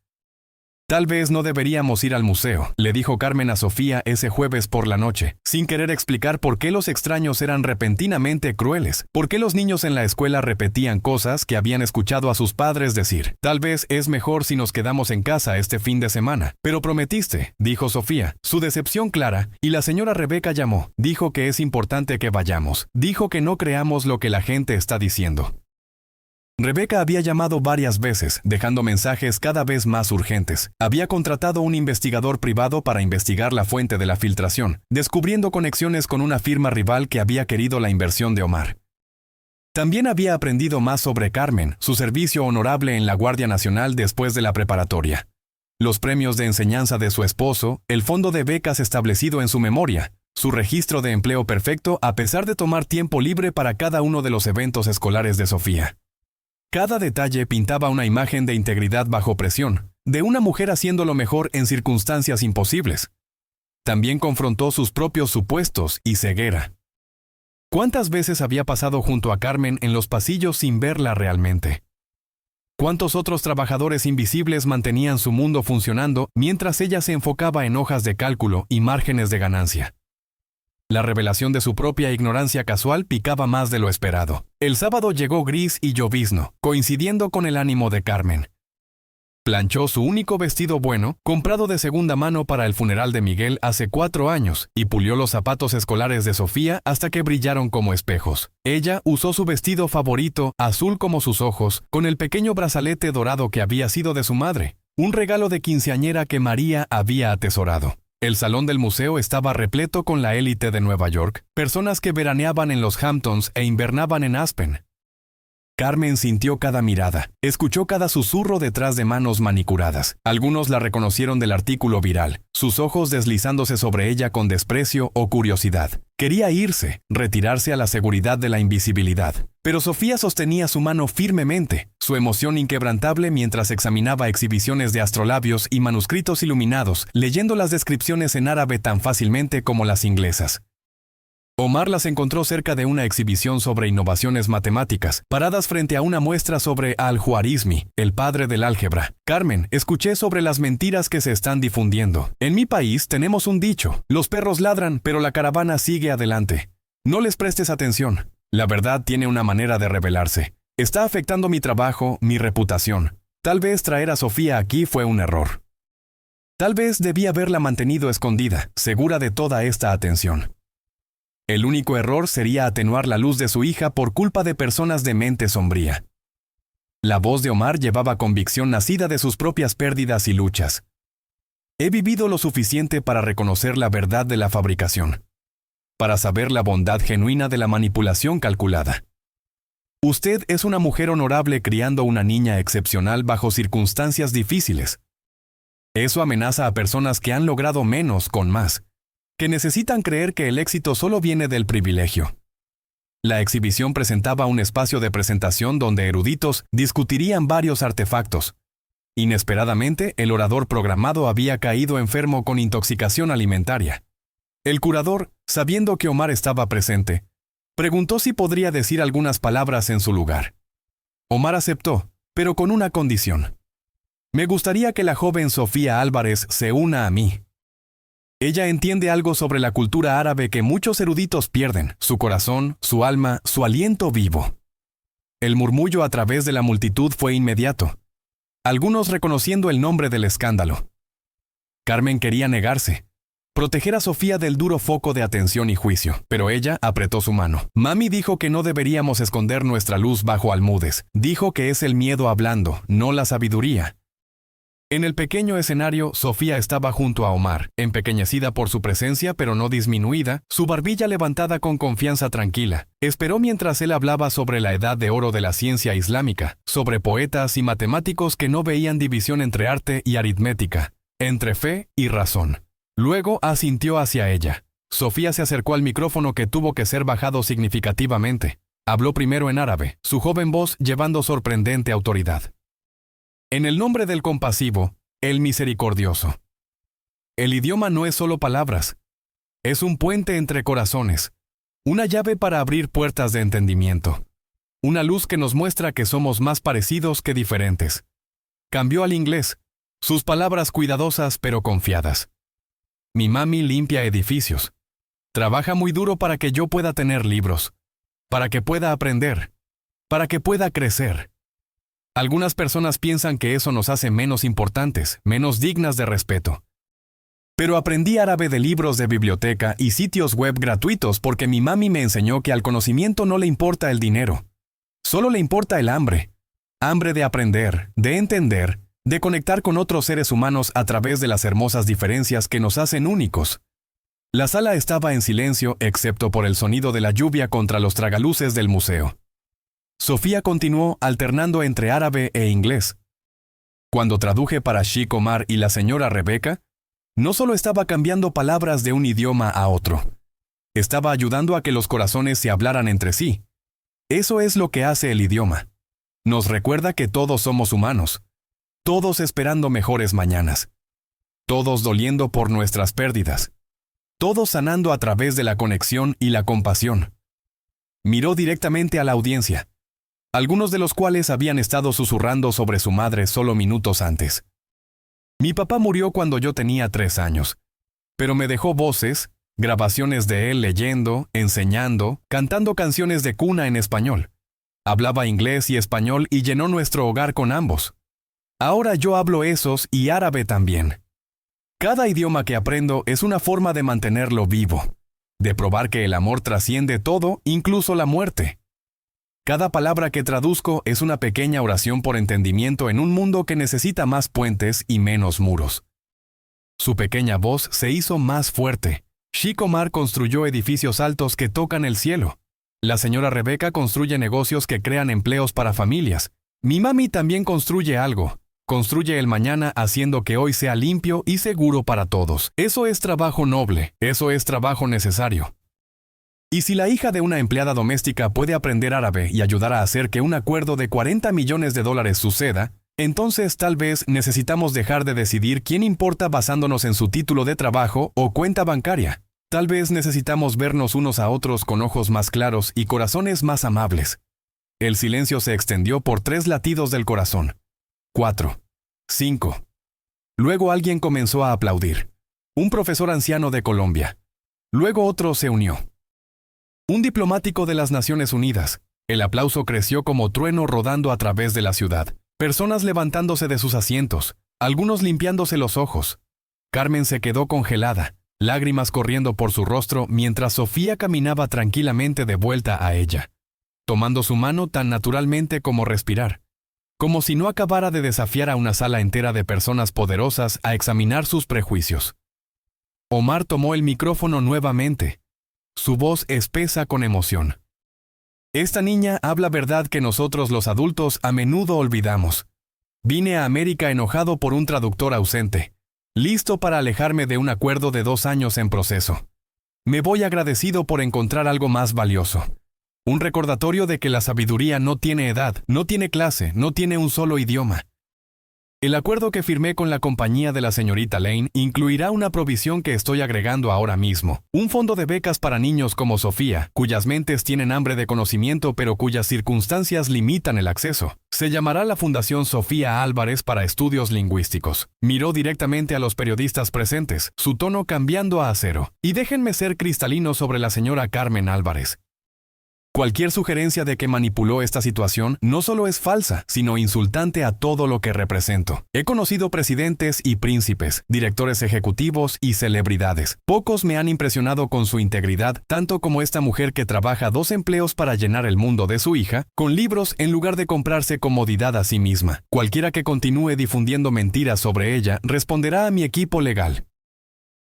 Tal vez no deberíamos ir al museo, le dijo Carmen a Sofía ese jueves por la noche, sin querer explicar por qué los extraños eran repentinamente crueles, por qué los niños en la escuela repetían cosas que habían escuchado a sus padres decir. Tal vez es mejor si nos quedamos en casa este fin de semana. Pero prometiste, dijo Sofía, su decepción clara, y la señora Rebeca llamó, dijo que es importante que vayamos, dijo que no creamos lo que la gente está diciendo. Rebeca había llamado varias veces, dejando mensajes cada vez más urgentes. Había contratado un investigador privado para investigar la fuente de la filtración, descubriendo conexiones con una firma rival que había querido la inversión de Omar. También había aprendido más sobre Carmen, su servicio honorable en la Guardia Nacional después de la preparatoria, los premios de enseñanza de su esposo, el fondo de becas establecido en su memoria, su registro de empleo perfecto a pesar de tomar tiempo libre para cada uno de los eventos escolares de Sofía. Cada detalle pintaba una imagen de integridad bajo presión, de una mujer haciendo lo mejor en circunstancias imposibles. También confrontó sus propios supuestos y ceguera. ¿Cuántas veces había pasado junto a Carmen en los pasillos sin verla realmente? ¿Cuántos otros trabajadores invisibles mantenían su mundo funcionando mientras ella se enfocaba en hojas de cálculo y márgenes de ganancia? La revelación de su propia ignorancia casual picaba más de lo esperado. El sábado llegó gris y llovizno, coincidiendo con el ánimo de Carmen. Planchó su único vestido bueno, comprado de segunda mano para el funeral de Miguel hace 4 años, y pulió los zapatos escolares de Sofía hasta que brillaron como espejos. Ella usó su vestido favorito, azul como sus ojos, con el pequeño brazalete dorado que había sido de su madre, un regalo de quinceañera que María había atesorado. El salón del museo estaba repleto con la élite de Nueva York, personas que veraneaban en los Hamptons e invernaban en Aspen. Carmen sintió cada mirada, escuchó cada susurro detrás de manos manicuradas. Algunos la reconocieron del artículo viral, sus ojos deslizándose sobre ella con desprecio o curiosidad. Quería irse, retirarse a la seguridad de la invisibilidad. Pero Sofía sostenía su mano firmemente, su emoción inquebrantable mientras examinaba exhibiciones de astrolabios y manuscritos iluminados, leyendo las descripciones en árabe tan fácilmente como las inglesas. Omar las encontró cerca de una exhibición sobre innovaciones matemáticas, paradas frente a una muestra sobre al-Juarizmi, el padre del álgebra. Carmen, escuché sobre las mentiras que se están difundiendo. En mi país tenemos un dicho, los perros ladran, pero la caravana sigue adelante. No les prestes atención. La verdad tiene una manera de revelarse. Está afectando mi trabajo, mi reputación. Tal vez traer a Sofía aquí fue un error. Tal vez debía haberla mantenido escondida, segura de toda esta atención. El único error sería atenuar la luz de su hija por culpa de personas de mente sombría. La voz de Omar llevaba convicción nacida de sus propias pérdidas y luchas. He vivido lo suficiente para reconocer la verdad de la fabricación, para saber la bondad genuina de la manipulación calculada. Usted es una mujer honorable criando una niña excepcional bajo circunstancias difíciles. Eso amenaza a personas que han logrado menos con más, que necesitan creer que el éxito solo viene del privilegio. La exhibición presentaba un espacio de presentación donde eruditos discutirían varios artefactos. Inesperadamente, el orador programado había caído enfermo con intoxicación alimentaria. El curador, sabiendo que Omar estaba presente, preguntó si podría decir algunas palabras en su lugar. Omar aceptó, pero con una condición. Me gustaría que la joven Sofía Álvarez se una a mí. Ella entiende algo sobre la cultura árabe que muchos eruditos pierden: su corazón, su alma, su aliento vivo. El murmullo a través de la multitud fue inmediato, algunos reconociendo el nombre del escándalo. Carmen quería negarse, proteger a Sofía del duro foco de atención y juicio, pero ella apretó su mano. Mami dijo que no deberíamos esconder nuestra luz bajo almudes. Dijo que es el miedo hablando, no la sabiduría. En el pequeño escenario, Sofía estaba junto a Omar, empequeñecida por su presencia pero no disminuida, su barbilla levantada con confianza tranquila. Esperó mientras él hablaba sobre la edad de oro de la ciencia islámica, sobre poetas y matemáticos que no veían división entre arte y aritmética, entre fe y razón. Luego asintió hacia ella. Sofía se acercó al micrófono, que tuvo que ser bajado significativamente. Habló primero en árabe, su joven voz llevando sorprendente autoridad. En el nombre del compasivo, el misericordioso. El idioma no es solo palabras. Es un puente entre corazones, una llave para abrir puertas de entendimiento, una luz que nos muestra que somos más parecidos que diferentes. Cambió al inglés, sus palabras cuidadosas pero confiadas. Mi mami limpia edificios. Trabaja muy duro para que yo pueda tener libros, para que pueda aprender, para que pueda crecer. Algunas personas piensan que eso nos hace menos importantes, menos dignas de respeto. Pero aprendí árabe de libros de biblioteca y sitios web gratuitos porque mi mami me enseñó que al conocimiento no le importa el dinero. Solo le importa el hambre. Hambre de aprender, de entender, de conectar con otros seres humanos a través de las hermosas diferencias que nos hacen únicos. La sala estaba en silencio excepto por el sonido de la lluvia contra los tragaluces del museo. Sofía continuó alternando entre árabe e inglés. Cuando traduje para Sheikh Omar y la señora Rebeca, no solo estaba cambiando palabras de un idioma a otro, estaba ayudando a que los corazones se hablaran entre sí. Eso es lo que hace el idioma. Nos recuerda que todos somos humanos, todos esperando mejores mañanas, todos doliendo por nuestras pérdidas, todos sanando a través de la conexión y la compasión. Miró directamente a la audiencia, algunos de los cuales habían estado susurrando sobre su madre solo minutos antes. Mi papá murió cuando yo tenía 3 años, pero me dejó voces, grabaciones de él leyendo, enseñando, cantando canciones de cuna en español. Hablaba inglés y español y llenó nuestro hogar con ambos. Ahora yo hablo esos y árabe también. Cada idioma que aprendo es una forma de mantenerlo vivo, de probar que el amor trasciende todo, incluso la muerte. Cada palabra que traduzco es una pequeña oración por entendimiento en un mundo que necesita más puentes y menos muros. Su pequeña voz se hizo más fuerte. Sheikh Omar construyó edificios altos que tocan el cielo. La señora Rebeca construye negocios que crean empleos para familias. Mi mami también construye algo. Construye el mañana haciendo que hoy sea limpio y seguro para todos. Eso es trabajo noble. Eso es trabajo necesario. Y si la hija de una empleada doméstica puede aprender árabe y ayudar a hacer que un acuerdo de $40 millones suceda, entonces tal vez necesitamos dejar de decidir quién importa basándonos en su título de trabajo o cuenta bancaria. Tal vez necesitamos vernos unos a otros con ojos más claros y corazones más amables. El silencio se extendió por 3 latidos del corazón. 4. 5. Luego alguien comenzó a aplaudir. Un profesor anciano de Colombia. Luego otro se unió. Un diplomático de las Naciones Unidas. El aplauso creció como trueno rodando a través de la ciudad. Personas levantándose de sus asientos, algunos limpiándose los ojos. Carmen se quedó congelada, lágrimas corriendo por su rostro mientras Sofía caminaba tranquilamente de vuelta a ella, tomando su mano tan naturalmente como respirar, como si no acabara de desafiar a una sala entera de personas poderosas a examinar sus prejuicios. Omar tomó el micrófono nuevamente, su voz espesa con emoción. Esta niña habla verdad que nosotros los adultos a menudo olvidamos. Vine a América enojado por un traductor ausente, listo para alejarme de un acuerdo de 2 años en proceso. Me voy agradecido por encontrar algo más valioso. Un recordatorio de que la sabiduría no tiene edad, no tiene clase, no tiene un solo idioma. El acuerdo que firmé con la compañía de la señorita Lane incluirá una provisión que estoy agregando ahora mismo. Un fondo de becas para niños como Sofía, cuyas mentes tienen hambre de conocimiento pero cuyas circunstancias limitan el acceso. Se llamará la Fundación Sofía Álvarez para Estudios Lingüísticos. Miró directamente a los periodistas presentes, su tono cambiando a acero. Y déjenme ser cristalino sobre la señora Carmen Álvarez. Cualquier sugerencia de que manipuló esta situación no solo es falsa, sino insultante a todo lo que represento. He conocido presidentes y príncipes, directores ejecutivos y celebridades. Pocos me han impresionado con su integridad, tanto como esta mujer que trabaja 2 empleos para llenar el mundo de su hija, con libros en lugar de comprarse comodidad a sí misma. Cualquiera que continúe difundiendo mentiras sobre ella responderá a mi equipo legal.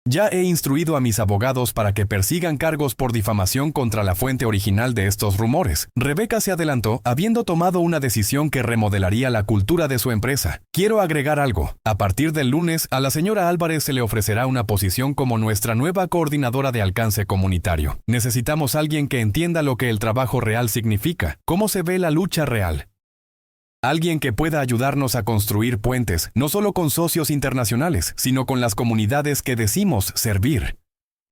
Ya he instruido a mis abogados para que persigan cargos por difamación contra la fuente original de estos rumores. Rebeca se adelantó, habiendo tomado una decisión que remodelaría la cultura de su empresa. Quiero agregar algo. A partir del lunes, a la señora Álvarez se le ofrecerá una posición como nuestra nueva coordinadora de alcance comunitario. Necesitamos alguien que entienda lo que el trabajo real significa, cómo se ve la lucha real. Alguien que pueda ayudarnos a construir puentes, no solo con socios internacionales, sino con las comunidades que decimos servir.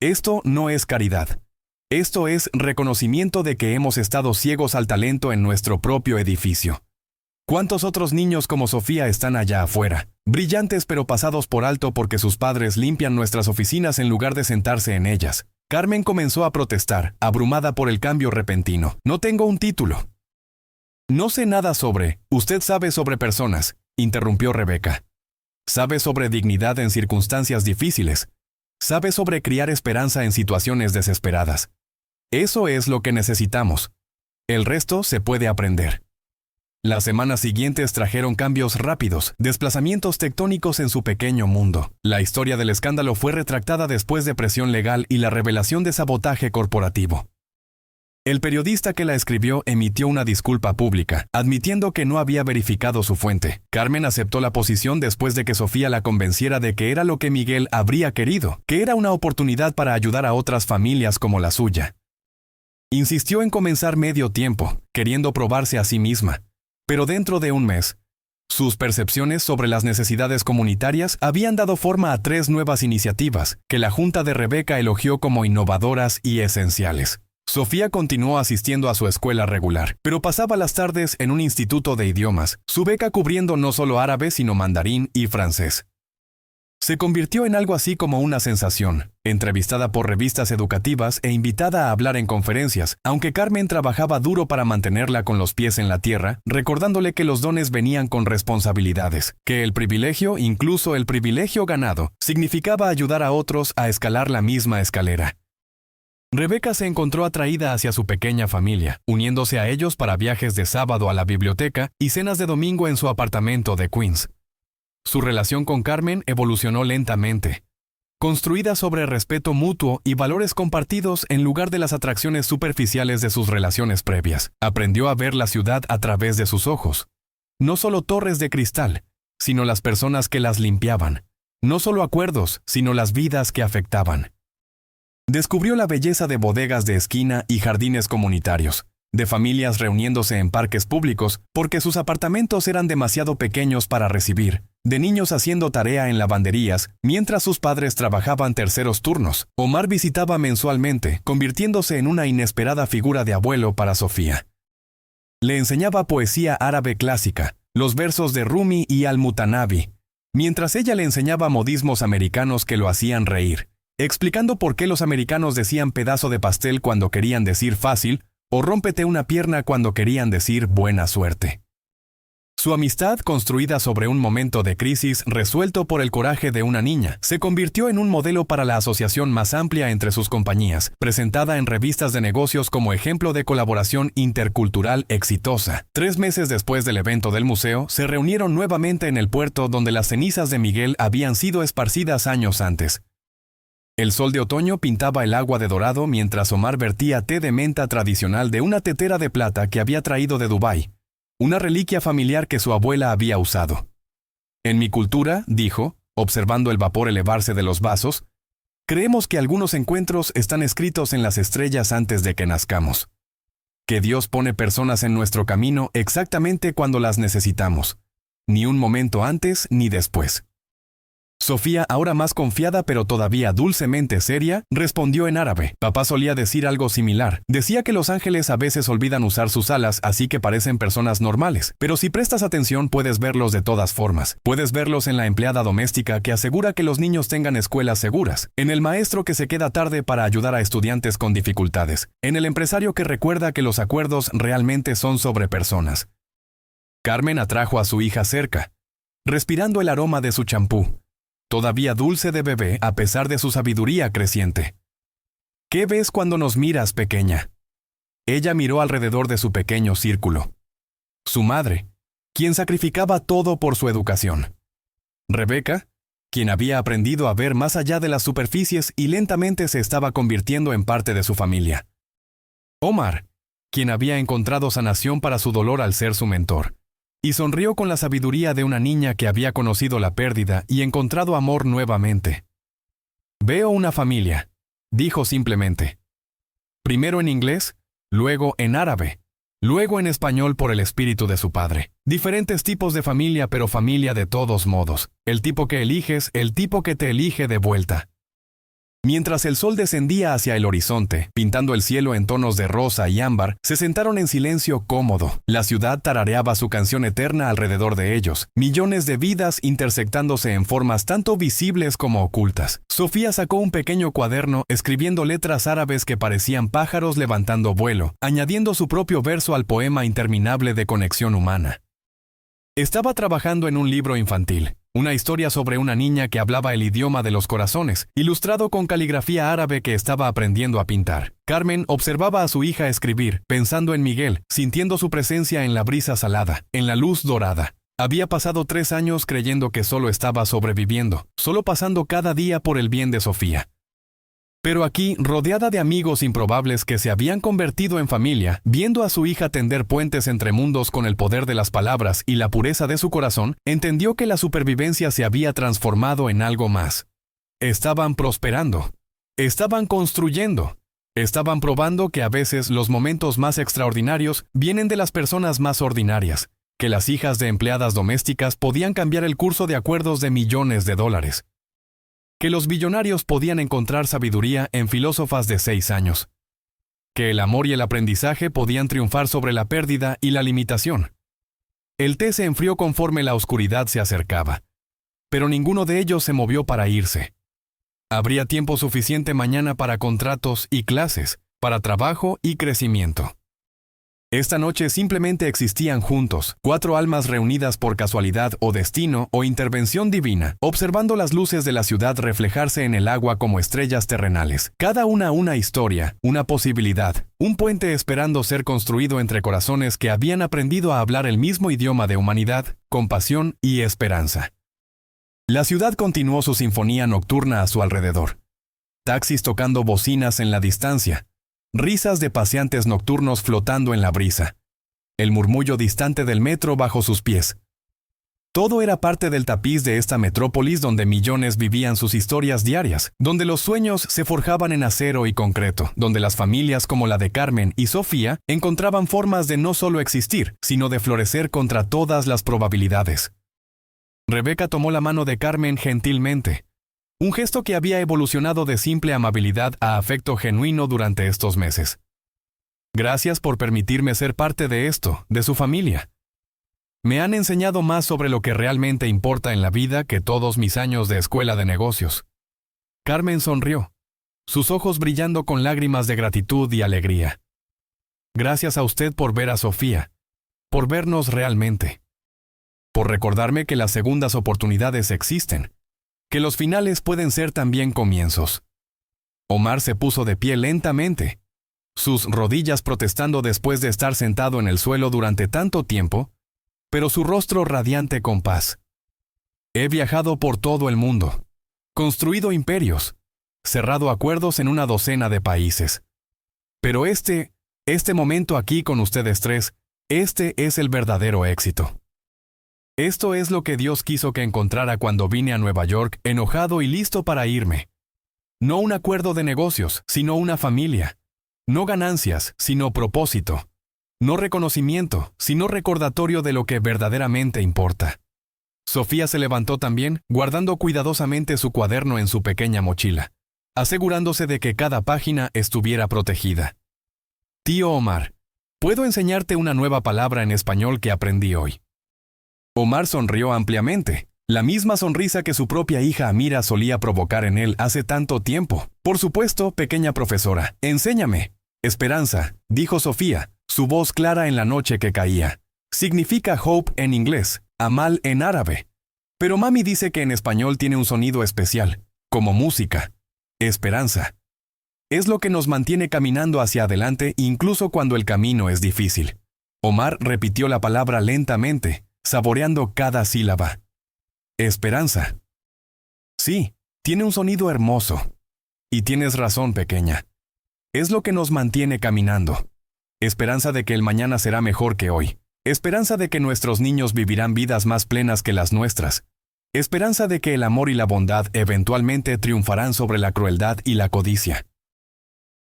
Esto no es caridad. Esto es reconocimiento de que hemos estado ciegos al talento en nuestro propio edificio. ¿Cuántos otros niños como Sofía están allá afuera? Brillantes pero pasados por alto porque sus padres limpian nuestras oficinas en lugar de sentarse en ellas. Carmen comenzó a protestar, abrumada por el cambio repentino. No tengo un título. No sé nada sobre, usted sabe sobre personas, interrumpió Rebeca. Sabe sobre dignidad en circunstancias difíciles. Sabe sobre criar esperanza en situaciones desesperadas. Eso es lo que necesitamos. El resto se puede aprender. Las semanas siguientes trajeron cambios rápidos, desplazamientos tectónicos en su pequeño mundo. La historia del escándalo fue retractada después de presión legal y la revelación de sabotaje corporativo. El periodista que la escribió emitió una disculpa pública, admitiendo que no había verificado su fuente. Carmen aceptó la posición después de que Sofía la convenciera de que era lo que Miguel habría querido, que era una oportunidad para ayudar a otras familias como la suya. Insistió en comenzar medio tiempo, queriendo probarse a sí misma. Pero dentro de un mes, sus percepciones sobre las necesidades comunitarias habían dado forma a 3 nuevas iniciativas, que la Junta de Rebeca elogió como innovadoras y esenciales. Sofía continuó asistiendo a su escuela regular, pero pasaba las tardes en un instituto de idiomas, su beca cubriendo no solo árabe sino mandarín y francés. Se convirtió en algo así como una sensación, entrevistada por revistas educativas e invitada a hablar en conferencias, aunque Carmen trabajaba duro para mantenerla con los pies en la tierra, recordándole que los dones venían con responsabilidades, que el privilegio, incluso el privilegio ganado, significaba ayudar a otros a escalar la misma escalera. Rebeca se encontró atraída hacia su pequeña familia, uniéndose a ellos para viajes de sábado a la biblioteca y cenas de domingo en su apartamento de Queens. Su relación con Carmen evolucionó lentamente, construida sobre respeto mutuo y valores compartidos en lugar de las atracciones superficiales de sus relaciones previas. Aprendió a ver la ciudad a través de sus ojos. No solo torres de cristal, sino las personas que las limpiaban. No solo acuerdos, sino las vidas que afectaban. Descubrió la belleza de bodegas de esquina y jardines comunitarios, de familias reuniéndose en parques públicos porque sus apartamentos eran demasiado pequeños para recibir, de niños haciendo tarea en lavanderías mientras sus padres trabajaban terceros turnos. Omar visitaba mensualmente, convirtiéndose en una inesperada figura de abuelo para Sofía. Le enseñaba poesía árabe clásica, los versos de Rumi y Al-Mutanabi, mientras ella le enseñaba modismos americanos que lo hacían reír, explicando por qué los americanos decían pedazo de pastel cuando querían decir fácil o rómpete una pierna cuando querían decir buena suerte. Su amistad, construida sobre un momento de crisis resuelto por el coraje de una niña, se convirtió en un modelo para la asociación más amplia entre sus compañías, presentada en revistas de negocios como ejemplo de colaboración intercultural exitosa. 3 meses después del evento del museo, se reunieron nuevamente en el puerto donde las cenizas de Miguel habían sido esparcidas años antes. El sol de otoño pintaba el agua de dorado mientras Omar vertía té de menta tradicional de una tetera de plata que había traído de Dubái, una reliquia familiar que su abuela había usado. En mi cultura, dijo, observando el vapor elevarse de los vasos, creemos que algunos encuentros están escritos en las estrellas antes de que nazcamos. Que Dios pone personas en nuestro camino exactamente cuando las necesitamos. ni un momento antes ni después. Sofía, ahora más confiada pero todavía dulcemente seria, respondió en árabe. Papá solía decir algo similar. Decía que los ángeles a veces olvidan usar sus alas, así que parecen personas normales. Pero si prestas atención puedes verlos de todas formas. Puedes verlos en la empleada doméstica que asegura que los niños tengan escuelas seguras, en el maestro que se queda tarde para ayudar a estudiantes con dificultades, en el empresario que recuerda que los acuerdos realmente son sobre personas. Carmen atrajo a su hija cerca, respirando el aroma de su champú, todavía dulce de bebé a pesar de su sabiduría creciente. ¿Qué ves cuando nos miras, pequeña? Ella miró alrededor de su pequeño círculo. Su madre, quien sacrificaba todo por su educación. Rebeca, quien había aprendido a ver más allá de las superficies y lentamente se estaba convirtiendo en parte de su familia. Omar, quien había encontrado sanación para su dolor al ser su mentor. Y sonrió con la sabiduría de una niña que había conocido la pérdida y encontrado amor nuevamente. Veo una familia, dijo simplemente. Primero en inglés, luego en árabe, luego en español por el espíritu de su padre. Diferentes tipos de familia, pero familia de todos modos. El tipo que eliges, el tipo que te elige de vuelta. Mientras el sol descendía hacia el horizonte, pintando el cielo en tonos de rosa y ámbar, se sentaron en silencio cómodo. La ciudad tarareaba su canción eterna alrededor de ellos, millones de vidas intersectándose en formas tanto visibles como ocultas. Sofía sacó un pequeño cuaderno escribiendo letras árabes que parecían pájaros levantando vuelo, añadiendo su propio verso al poema interminable de conexión humana. Estaba trabajando en un libro infantil. Una historia sobre una niña que hablaba el idioma de los corazones, ilustrado con caligrafía árabe que estaba aprendiendo a pintar. Carmen observaba a su hija escribir, pensando en Miguel, sintiendo su presencia en la brisa salada, en la luz dorada. Había pasado 3 años creyendo que solo estaba sobreviviendo, solo pasando cada día por el bien de Sofía. Pero aquí, rodeada de amigos improbables que se habían convertido en familia, viendo a su hija tender puentes entre mundos con el poder de las palabras y la pureza de su corazón, entendió que la supervivencia se había transformado en algo más. Estaban prosperando. Estaban construyendo. Estaban probando que a veces los momentos más extraordinarios vienen de las personas más ordinarias, que las hijas de empleadas domésticas podían cambiar el curso de acuerdos de millones de dólares. Que los billonarios podían encontrar sabiduría en filósofas de 6 años. Que el amor y el aprendizaje podían triunfar sobre la pérdida y la limitación. El té se enfrió conforme la oscuridad se acercaba. Pero ninguno de ellos se movió para irse. Habría tiempo suficiente mañana para contratos y clases, para trabajo y crecimiento. Esta noche simplemente existían juntos, 4 almas reunidas por casualidad o destino o intervención divina, observando las luces de la ciudad reflejarse en el agua como estrellas terrenales. Cada una historia, una posibilidad, un puente esperando ser construido entre corazones que habían aprendido a hablar el mismo idioma de humanidad, compasión y esperanza. La ciudad continuó su sinfonía nocturna a su alrededor. Taxis tocando bocinas en la distancia. Risas de paseantes nocturnos flotando en la brisa. El murmullo distante del metro bajo sus pies. Todo era parte del tapiz de esta metrópolis donde millones vivían sus historias diarias, donde los sueños se forjaban en acero y concreto, donde las familias como la de Carmen y Sofía encontraban formas de no solo existir, sino de florecer contra todas las probabilidades. Rebeca tomó la mano de Carmen gentilmente. Un gesto que había evolucionado de simple amabilidad a afecto genuino durante estos meses. Gracias por permitirme ser parte de esto, de su familia. Me han enseñado más sobre lo que realmente importa en la vida que todos mis años de escuela de negocios. Carmen sonrió, sus ojos brillando con lágrimas de gratitud y alegría. Gracias a usted por ver a Sofía, por vernos realmente, por recordarme que las segundas oportunidades existen. Que los finales pueden ser también comienzos. Omar se puso de pie lentamente, sus rodillas protestando después de estar sentado en el suelo durante tanto tiempo, pero su rostro radiante con paz. He viajado por todo el mundo, construido imperios, cerrado acuerdos en una docena de países. Pero este momento aquí con ustedes 3, este es el verdadero éxito. Esto es lo que Dios quiso que encontrara cuando vine a Nueva York, enojado y listo para irme. No un acuerdo de negocios, sino una familia. No ganancias, sino propósito. No reconocimiento, sino recordatorio de lo que verdaderamente importa. Sofía se levantó también, guardando cuidadosamente su cuaderno en su pequeña mochila, asegurándose de que cada página estuviera protegida. Tío Omar, ¿puedo enseñarte una nueva palabra en español que aprendí hoy? Omar sonrió ampliamente, la misma sonrisa que su propia hija Amira solía provocar en él hace tanto tiempo. Por supuesto, pequeña profesora, enséñame. Esperanza, dijo Sofía, su voz clara en la noche que caía. Significa hope en inglés, amal en árabe. Pero mami dice que en español tiene un sonido especial, como música. Esperanza. Es lo que nos mantiene caminando hacia adelante incluso cuando el camino es difícil. Omar repitió la palabra lentamente, saboreando cada sílaba. Esperanza. Sí, tiene un sonido hermoso. Y tienes razón, pequeña. Es lo que nos mantiene caminando. Esperanza de que el mañana será mejor que hoy. Esperanza de que nuestros niños vivirán vidas más plenas que las nuestras. Esperanza de que el amor y la bondad eventualmente triunfarán sobre la crueldad y la codicia.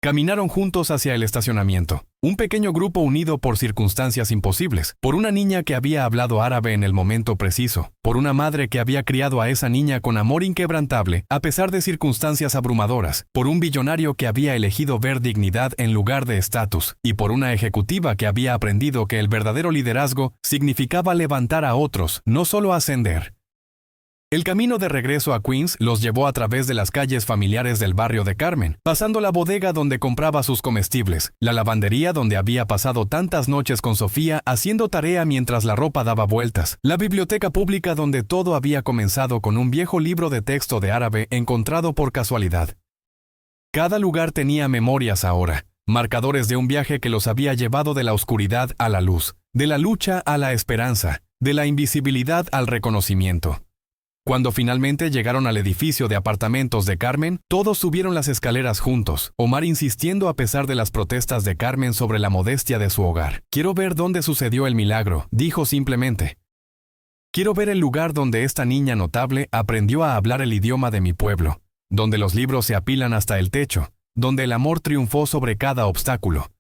Caminaron juntos hacia el estacionamiento, un pequeño grupo unido por circunstancias imposibles, por una niña que había hablado árabe en el momento preciso, por una madre que había criado a esa niña con amor inquebrantable a pesar de circunstancias abrumadoras, por un billonario que había elegido ver dignidad en lugar de estatus, y por una ejecutiva que había aprendido que el verdadero liderazgo significaba levantar a otros, no solo ascender. El camino de regreso a Queens los llevó a través de las calles familiares del barrio de Carmen, pasando la bodega donde compraba sus comestibles, la lavandería donde había pasado tantas noches con Sofía haciendo tarea mientras la ropa daba vueltas, la biblioteca pública donde todo había comenzado con un viejo libro de texto de árabe encontrado por casualidad. Cada lugar tenía memorias ahora, marcadores de un viaje que los había llevado de la oscuridad a la luz, de la lucha a la esperanza, de la invisibilidad al reconocimiento. Cuando finalmente llegaron al edificio de apartamentos de Carmen, todos subieron las escaleras juntos, Omar insistiendo a pesar de las protestas de Carmen sobre la modestia de su hogar. Quiero ver dónde sucedió el milagro, dijo simplemente. Quiero ver el lugar donde esta niña notable aprendió a hablar el idioma de mi pueblo, donde los libros se apilan hasta el techo, donde el amor triunfó sobre cada obstáculo.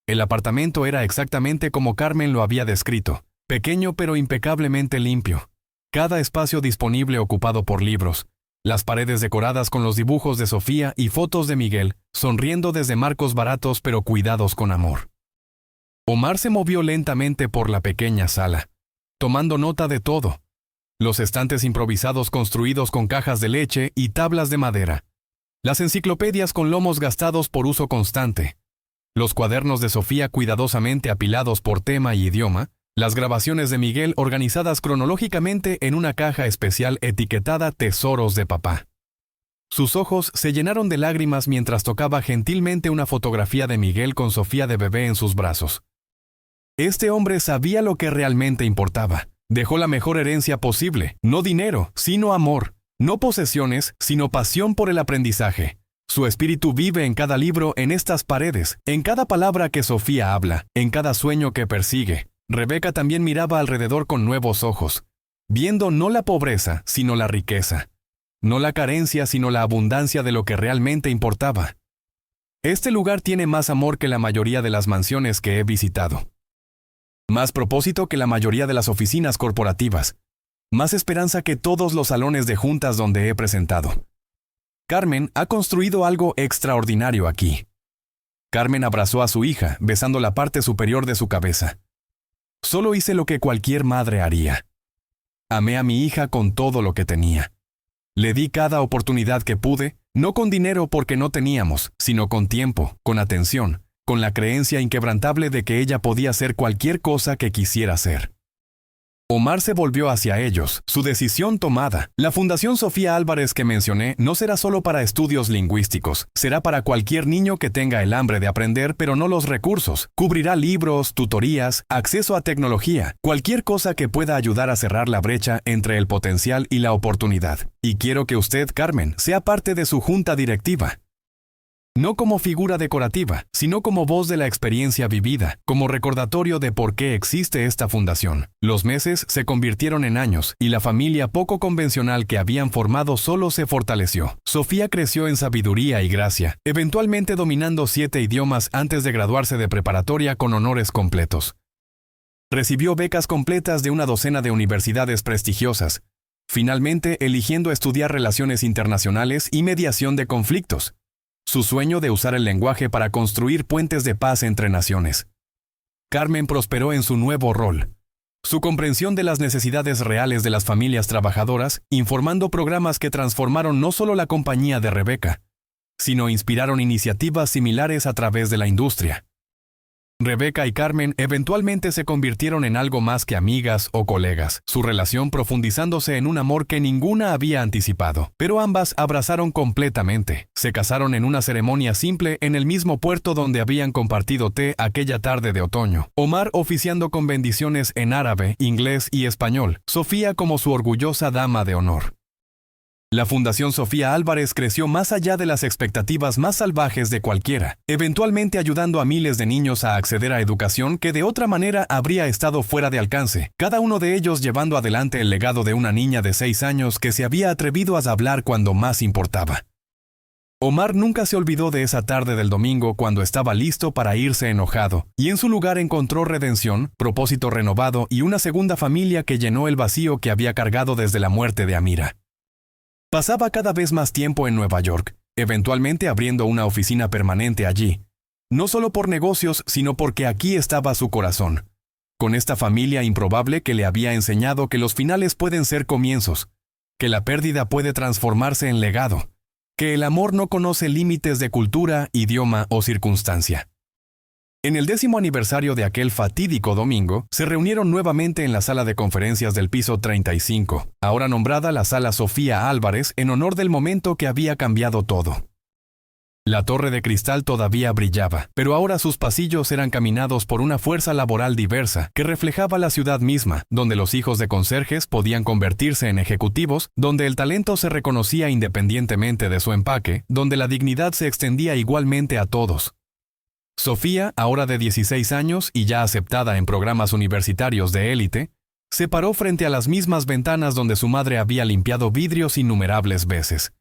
El apartamento era exactamente como Carmen lo había descrito, pequeño pero impecablemente limpio. Cada espacio disponible ocupado por libros, las paredes decoradas con los dibujos de Sofía y fotos de Miguel, sonriendo desde marcos baratos pero cuidados con amor. Omar se movió lentamente por la pequeña sala, tomando nota de todo. Los estantes improvisados construidos con cajas de leche y tablas de madera. Las enciclopedias con lomos gastados por uso constante. Los cuadernos de Sofía cuidadosamente apilados por tema y idioma. Las grabaciones de Miguel organizadas cronológicamente en una caja especial etiquetada Tesoros de Papá. Sus ojos se llenaron de lágrimas mientras tocaba gentilmente una fotografía de Miguel con Sofía de bebé en sus brazos. Este hombre sabía lo que realmente importaba. Dejó la mejor herencia posible, no dinero, sino amor, no posesiones, sino pasión por el aprendizaje. Su espíritu vive en cada libro en estas paredes, en cada palabra que Sofía habla, en cada sueño que persigue. Rebeca también miraba alrededor con nuevos ojos, viendo no la pobreza, sino la riqueza, no la carencia, sino la abundancia de lo que realmente importaba. Este lugar tiene más amor que la mayoría de las mansiones que he visitado, más propósito que la mayoría de las oficinas corporativas, más esperanza que todos los salones de juntas donde he presentado. Carmen ha construido algo extraordinario aquí. Carmen abrazó a su hija, besando la parte superior de su cabeza. Solo hice lo que cualquier madre haría. Amé a mi hija con todo lo que tenía. Le di cada oportunidad que pude, no con dinero porque no teníamos, sino con tiempo, con atención, con la creencia inquebrantable de que ella podía hacer cualquier cosa que quisiera hacer. Omar se volvió hacia ellos, su decisión tomada. La Fundación Sofía Álvarez que mencioné no será solo para estudios lingüísticos, será para cualquier niño que tenga el hambre de aprender pero no los recursos. Cubrirá libros, tutorías, acceso a tecnología, cualquier cosa que pueda ayudar a cerrar la brecha entre el potencial y la oportunidad. Y quiero que usted, Carmen, sea parte de su junta directiva. No como figura decorativa, sino como voz de la experiencia vivida, como recordatorio de por qué existe esta fundación. Los meses se convirtieron en años, y la familia poco convencional que habían formado solo se fortaleció. Sofía creció en sabiduría y gracia, eventualmente dominando 7 idiomas antes de graduarse de preparatoria con honores completos. Recibió becas completas de una docena de universidades prestigiosas, finalmente eligiendo estudiar relaciones internacionales y mediación de conflictos. Su sueño de usar el lenguaje para construir puentes de paz entre naciones. Carmen prosperó en su nuevo rol. Su comprensión de las necesidades reales de las familias trabajadoras, informando programas que transformaron no solo la compañía de Rebeca, sino inspiraron iniciativas similares a través de la industria. Rebeca y Carmen eventualmente se convirtieron en algo más que amigas o colegas, su relación profundizándose en un amor que ninguna había anticipado. Pero ambas abrazaron completamente. Se casaron en una ceremonia simple en el mismo puerto donde habían compartido té aquella tarde de otoño. Omar oficiando con bendiciones en árabe, inglés y español. Sofía como su orgullosa dama de honor. La Fundación Sofía Álvarez creció más allá de las expectativas más salvajes de cualquiera, eventualmente ayudando a miles de niños a acceder a educación que de otra manera habría estado fuera de alcance, cada uno de ellos llevando adelante el legado de una niña de 6 años que se había atrevido a hablar cuando más importaba. Omar nunca se olvidó de esa tarde del domingo cuando estaba listo para irse enojado, y en su lugar encontró redención, propósito renovado y una segunda familia que llenó el vacío que había cargado desde la muerte de Amira. Pasaba cada vez más tiempo en Nueva York, eventualmente abriendo una oficina permanente allí. No solo por negocios, sino porque aquí estaba su corazón. Con esta familia improbable que le había enseñado que los finales pueden ser comienzos, que la pérdida puede transformarse en legado, que el amor no conoce límites de cultura, idioma o circunstancia. En el 10º aniversario de aquel fatídico domingo, se reunieron nuevamente en la sala de conferencias del piso 35, ahora nombrada la Sala Sofía Álvarez en honor del momento que había cambiado todo. La torre de cristal todavía brillaba, pero ahora sus pasillos eran caminados por una fuerza laboral diversa que reflejaba la ciudad misma, donde los hijos de conserjes podían convertirse en ejecutivos, donde el talento se reconocía independientemente de su empaque, donde la dignidad se extendía igualmente a todos. Sofía, ahora de 16 años y ya aceptada en programas universitarios de élite, se paró frente a las mismas ventanas donde su madre había limpiado vidrios innumerables veces.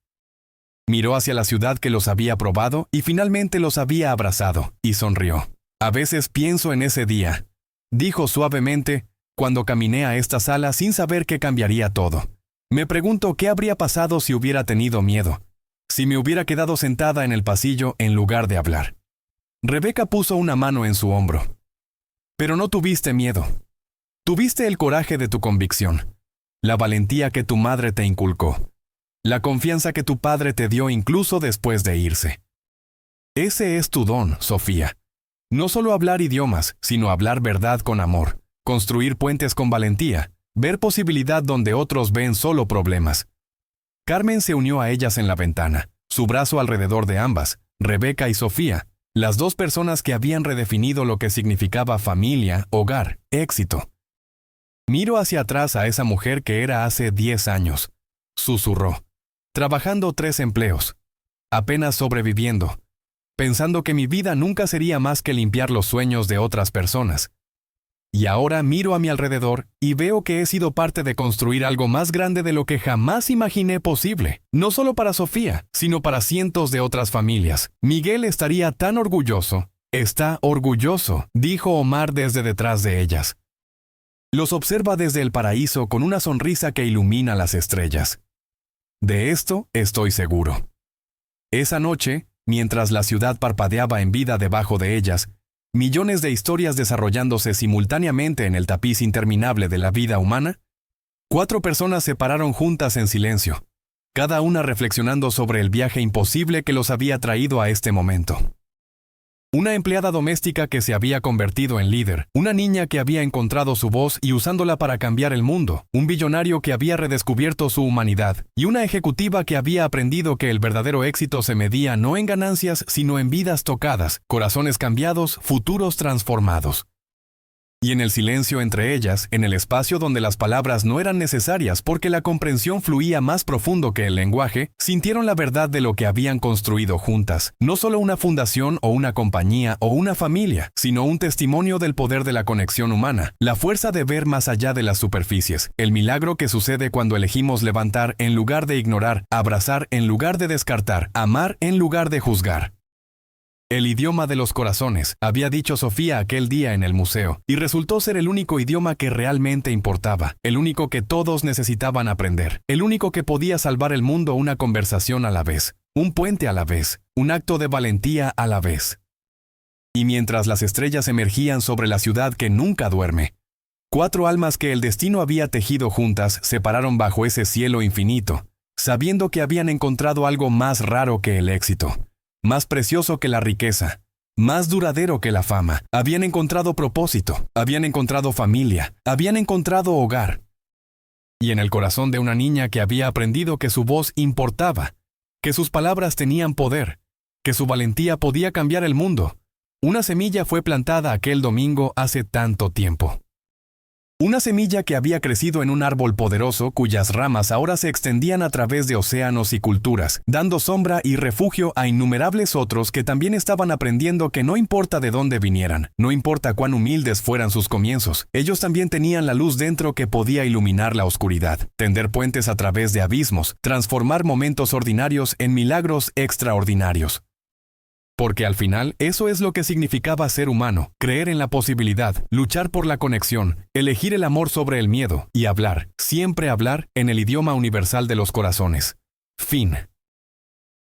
Miró hacia la ciudad que los había probado y finalmente los había abrazado, y sonrió. «A veces pienso en ese día», dijo suavemente, «cuando caminé a esta sala sin saber que cambiaría todo. Me pregunto qué habría pasado si hubiera tenido miedo, si me hubiera quedado sentada en el pasillo en lugar de hablar». Rebeca puso una mano en su hombro. «Pero no tuviste miedo. Tuviste el coraje de tu convicción, la valentía que tu madre te inculcó, la confianza que tu padre te dio incluso después de irse. Ese es tu don, Sofía. No solo hablar idiomas, sino hablar verdad con amor, construir puentes con valentía, ver posibilidad donde otros ven solo problemas». Carmen se unió a ellas en la ventana, su brazo alrededor de ambas, Rebeca y Sofía, las dos personas que habían redefinido lo que significaba familia, hogar, éxito. «Miro hacia atrás a esa mujer que era hace 10 años», susurró, «trabajando 3 empleos, apenas sobreviviendo, pensando que mi vida nunca sería más que limpiar los sueños de otras personas. Y ahora miro a mi alrededor y veo que he sido parte de construir algo más grande de lo que jamás imaginé posible, no solo para Sofía, sino para cientos de otras familias. Miguel estaría tan orgulloso». «Está orgulloso», dijo Omar desde detrás de ellas. Los observa desde el paraíso con una sonrisa que ilumina las estrellas. De esto estoy seguro. Esa noche, mientras la ciudad parpadeaba en vida debajo de ellas, millones de historias desarrollándose simultáneamente en el tapiz interminable de la vida humana, 4 personas se pararon juntas en silencio, cada una reflexionando sobre el viaje imposible que los había traído a este momento. Una empleada doméstica que se había convertido en líder, una niña que había encontrado su voz y usándola para cambiar el mundo, un billonario que había redescubierto su humanidad, y una ejecutiva que había aprendido que el verdadero éxito se medía no en ganancias, sino en vidas tocadas, corazones cambiados, futuros transformados. Y en el silencio entre ellas, en el espacio donde las palabras no eran necesarias porque la comprensión fluía más profundo que el lenguaje, sintieron la verdad de lo que habían construido juntas. No solo una fundación o una compañía o una familia, sino un testimonio del poder de la conexión humana, la fuerza de ver más allá de las superficies, el milagro que sucede cuando elegimos levantar en lugar de ignorar, abrazar en lugar de descartar, amar en lugar de juzgar. El idioma de los corazones, había dicho Sofía aquel día en el museo, y resultó ser el único idioma que realmente importaba, el único que todos necesitaban aprender, el único que podía salvar el mundo, una conversación a la vez, un puente a la vez, un acto de valentía a la vez. Y mientras las estrellas emergían sobre la ciudad que nunca duerme, 4 almas que el destino había tejido juntas se pararon bajo ese cielo infinito, sabiendo que habían encontrado algo más raro que el éxito, más precioso que la riqueza, más duradero que la fama. Habían encontrado propósito, habían encontrado familia, habían encontrado hogar. Y en el corazón de una niña que había aprendido que su voz importaba, que sus palabras tenían poder, que su valentía podía cambiar el mundo, una semilla fue plantada aquel domingo hace tanto tiempo. Una semilla que había crecido en un árbol poderoso cuyas ramas ahora se extendían a través de océanos y culturas, dando sombra y refugio a innumerables otros que también estaban aprendiendo que no importa de dónde vinieran, no importa cuán humildes fueran sus comienzos, ellos también tenían la luz dentro que podía iluminar la oscuridad, tender puentes a través de abismos, transformar momentos ordinarios en milagros extraordinarios. Porque al final, eso es lo que significaba ser humano, creer en la posibilidad, luchar por la conexión, elegir el amor sobre el miedo y hablar, siempre hablar, en el idioma universal de los corazones. Fin.